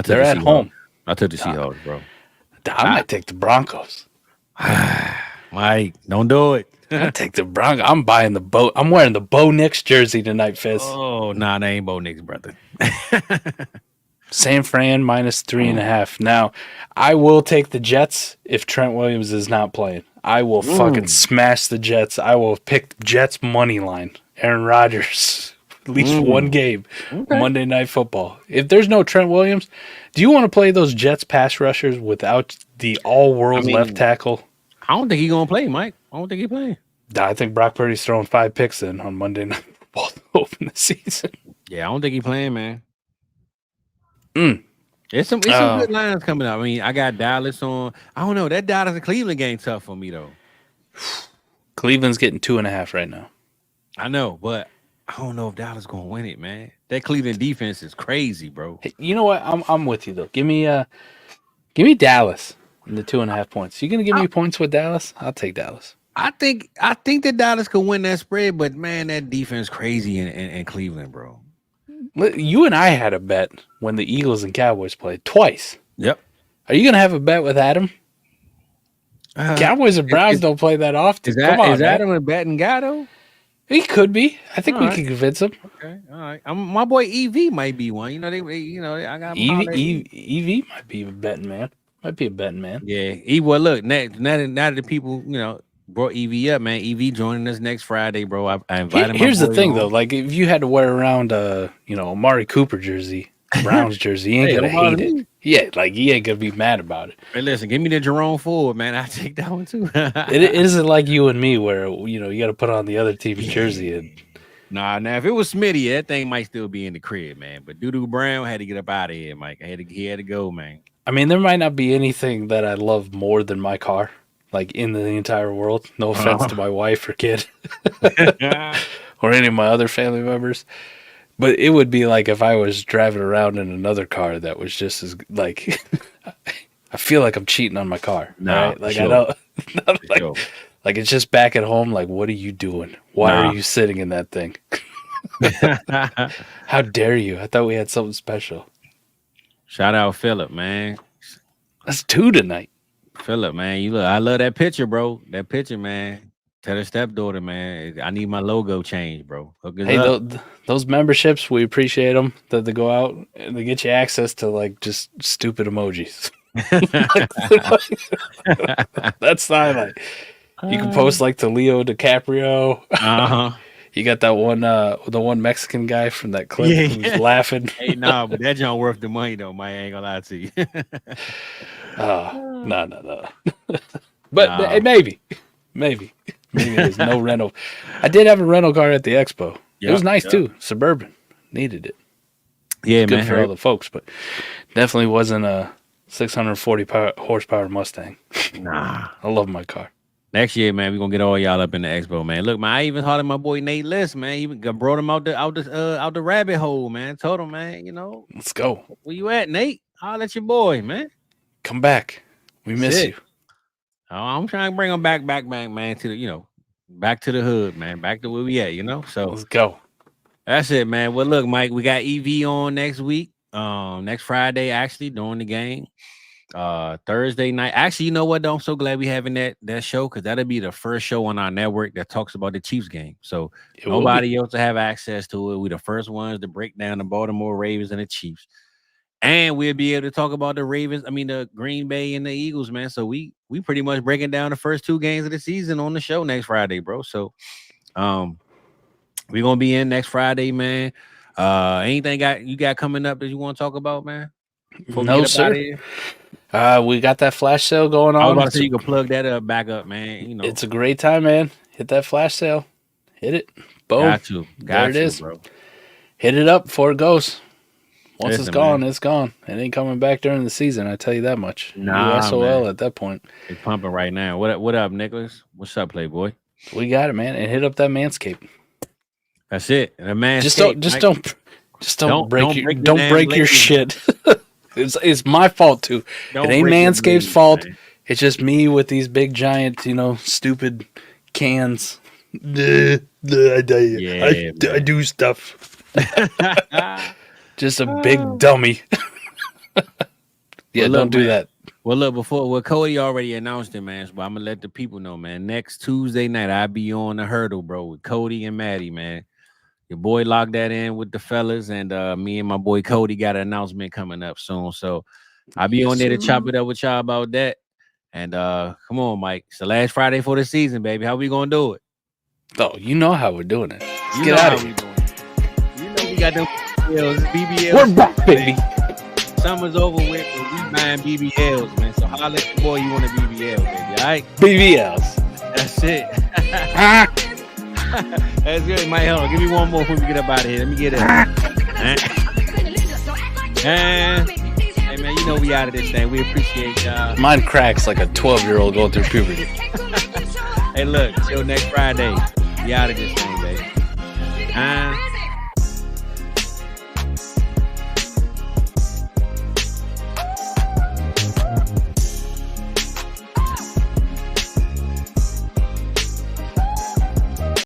They're at home. I took the Seahawks, bro. I might take the Broncos. Mike, don't do it. I take the Broncos. I'm buying the Bo. I'm wearing the Bo Nix jersey tonight, Fizz. Oh, nah, that ain't Bo Nix, brother. San Fran -3.5. Now, I will take the Jets if Trent Williams is not playing. I will fucking smash the Jets. I will pick Jets money line. Aaron Rodgers. At least one game. Okay. Monday Night Football. If there's no Trent Williams, do you want to play those Jets pass rushers without the all-world left tackle? I don't think he's going to play, Mike. I don't think he's playing. I think Brock Purdy's throwing 5 picks in on Monday Night Football to open the season. Yeah, I don't think he's playing, man. It's some good lines coming up. I mean, I got Dallas on. I don't know. That Dallas and Cleveland game tough for me, though. Cleveland's getting 2.5 right now. I know, but I don't know if Dallas gonna win it, man. That Cleveland defense is crazy, bro. Hey, you know what? I'm with you though. Give me Dallas in the 2.5 points. You gonna give me points with Dallas? I'll take Dallas. I think that Dallas could win that spread, but man, that defense crazy in Cleveland, bro. You and I had a bet when the Eagles and Cowboys played twice. Yep. Are you gonna have a bet with Adam? Cowboys and Browns don't play that often. Is Adam a betting guy though? He could be. I think we can convince him. Okay, all right. My boy EV might be one. I got EV might be a betting man. Might be a betting man. Yeah. Well, look, now that the people brought EV up, man. EV joining us next Friday, bro. I invited him. Here's the thing, though. Like, if you had to wear around Amari Cooper jersey, Browns jersey, he ain't gonna hate it. Yeah, like he ain't gonna be mad about it. Hey, listen, give me the Jerome Ford, man. I take that one too. It isn't like you and me, where you got to put on the other team's jersey. And now if it was Smitty, that thing might still be in the crib, man. But Doodoo Brown had to get up out of here, Mike. He had to go, man. I mean, there might not be anything that I love more than my car, like in the entire world. No offense to my wife or kid, or any of my other family members. But it would be like if I was driving around in another car that was just as like. I feel like I'm cheating on my car. No, right? Like sure. I don't like it's just back at home. Like, what are you doing? Why are you sitting in that thing? How dare you? I thought we had something special. Shout out Philip, man. That's 2 tonight. Philip, man, I love that picture, bro. That picture, man. Tell her stepdaughter, man, I need my logo changed, bro. Hey, those memberships, we appreciate them. That they go out and they get you access to like just stupid emojis. That's the highlight. You can post like to Leo DiCaprio. You got that one, the one Mexican guy from that clip who's laughing. Hey, but that joint worth the money though. I ain't gonna lie to you. No. But hey, maybe there's no rental. I did have a rental car at the expo. It was nice too. Suburban, needed it. Yeah, good man. for all the folks, but definitely wasn't a 640 horsepower Mustang. Nah, I love my car. Next year, man, we're gonna get all y'all up in the expo, man. Look, man, I even hollered my boy Nate List, man. Even brought him out the rabbit hole, man. Told him, man, let's go. Where you at, Nate? Holler at your boy, man. Come back. We miss you. Oh, I'm trying to bring him back, man, to the, back to the hood, man. Back to where we at, So let's go. That's it, man. Well, look, Mike, we got EV on next week. Next Friday, actually, during the game. Thursday night. Actually, you know what, though? I'm so glad we having that show, because that'll be the first show on our network that talks about the Chiefs game. So nobody else will have access to it. We're the first ones to break down the Baltimore Ravens and the Chiefs. And we'll be able to talk about the Green Bay and the Eagles, man. So we pretty much breaking down the first 2 games of the season on the show next Friday, bro. So we're gonna be in next Friday, man. Anything you got coming up that you want to talk about, man? No, sir. We got that flash sale going on. I was about to say you can plug that back up, man. It's a great time, man. Hit that flash sale. Hit it. Boom. Got it is, bro. Hit it up before it goes. Once it's gone, man. It's gone. It ain't coming back during the season. I tell you that much. USOL at that point. It's pumping right now. What up, Nicholas? What's up, Playboy? We got it, man. And hit up that Manscaped. That's it. And don't break your shit. It's my fault too. It ain't Manscaped's fault. Man. It's just me with these big giant, stupid cans. I do stuff. Just a big dummy. Don't do that. Well, look, Cody already announced it, man. But I'm gonna let the people know, man. Next Tuesday night, I'll be on the hurdle, bro, with Cody and Maddie, man. Your boy locked that in with the fellas, and me and my boy Cody got an announcement coming up soon. So I'll be on there to chop it up with y'all about that. And come on, Mike. It's the last Friday for the season, baby. How we gonna do it? Oh, you know how we're doing it. Let's get out of here. We got them BBLs. We're back, baby. Summer's over with, but we buying BBLs, man. So holla at your boy, you want a BBL, baby, all right? BBLs. That's it. That's good, Mike. Hold on. Give me one more before we get up out of here. Let me get it. Hey, man, we out of this thing. We appreciate y'all. Mine cracks like a 12-year-old going through puberty. Hey, look. Till next Friday. We out of this thing, baby.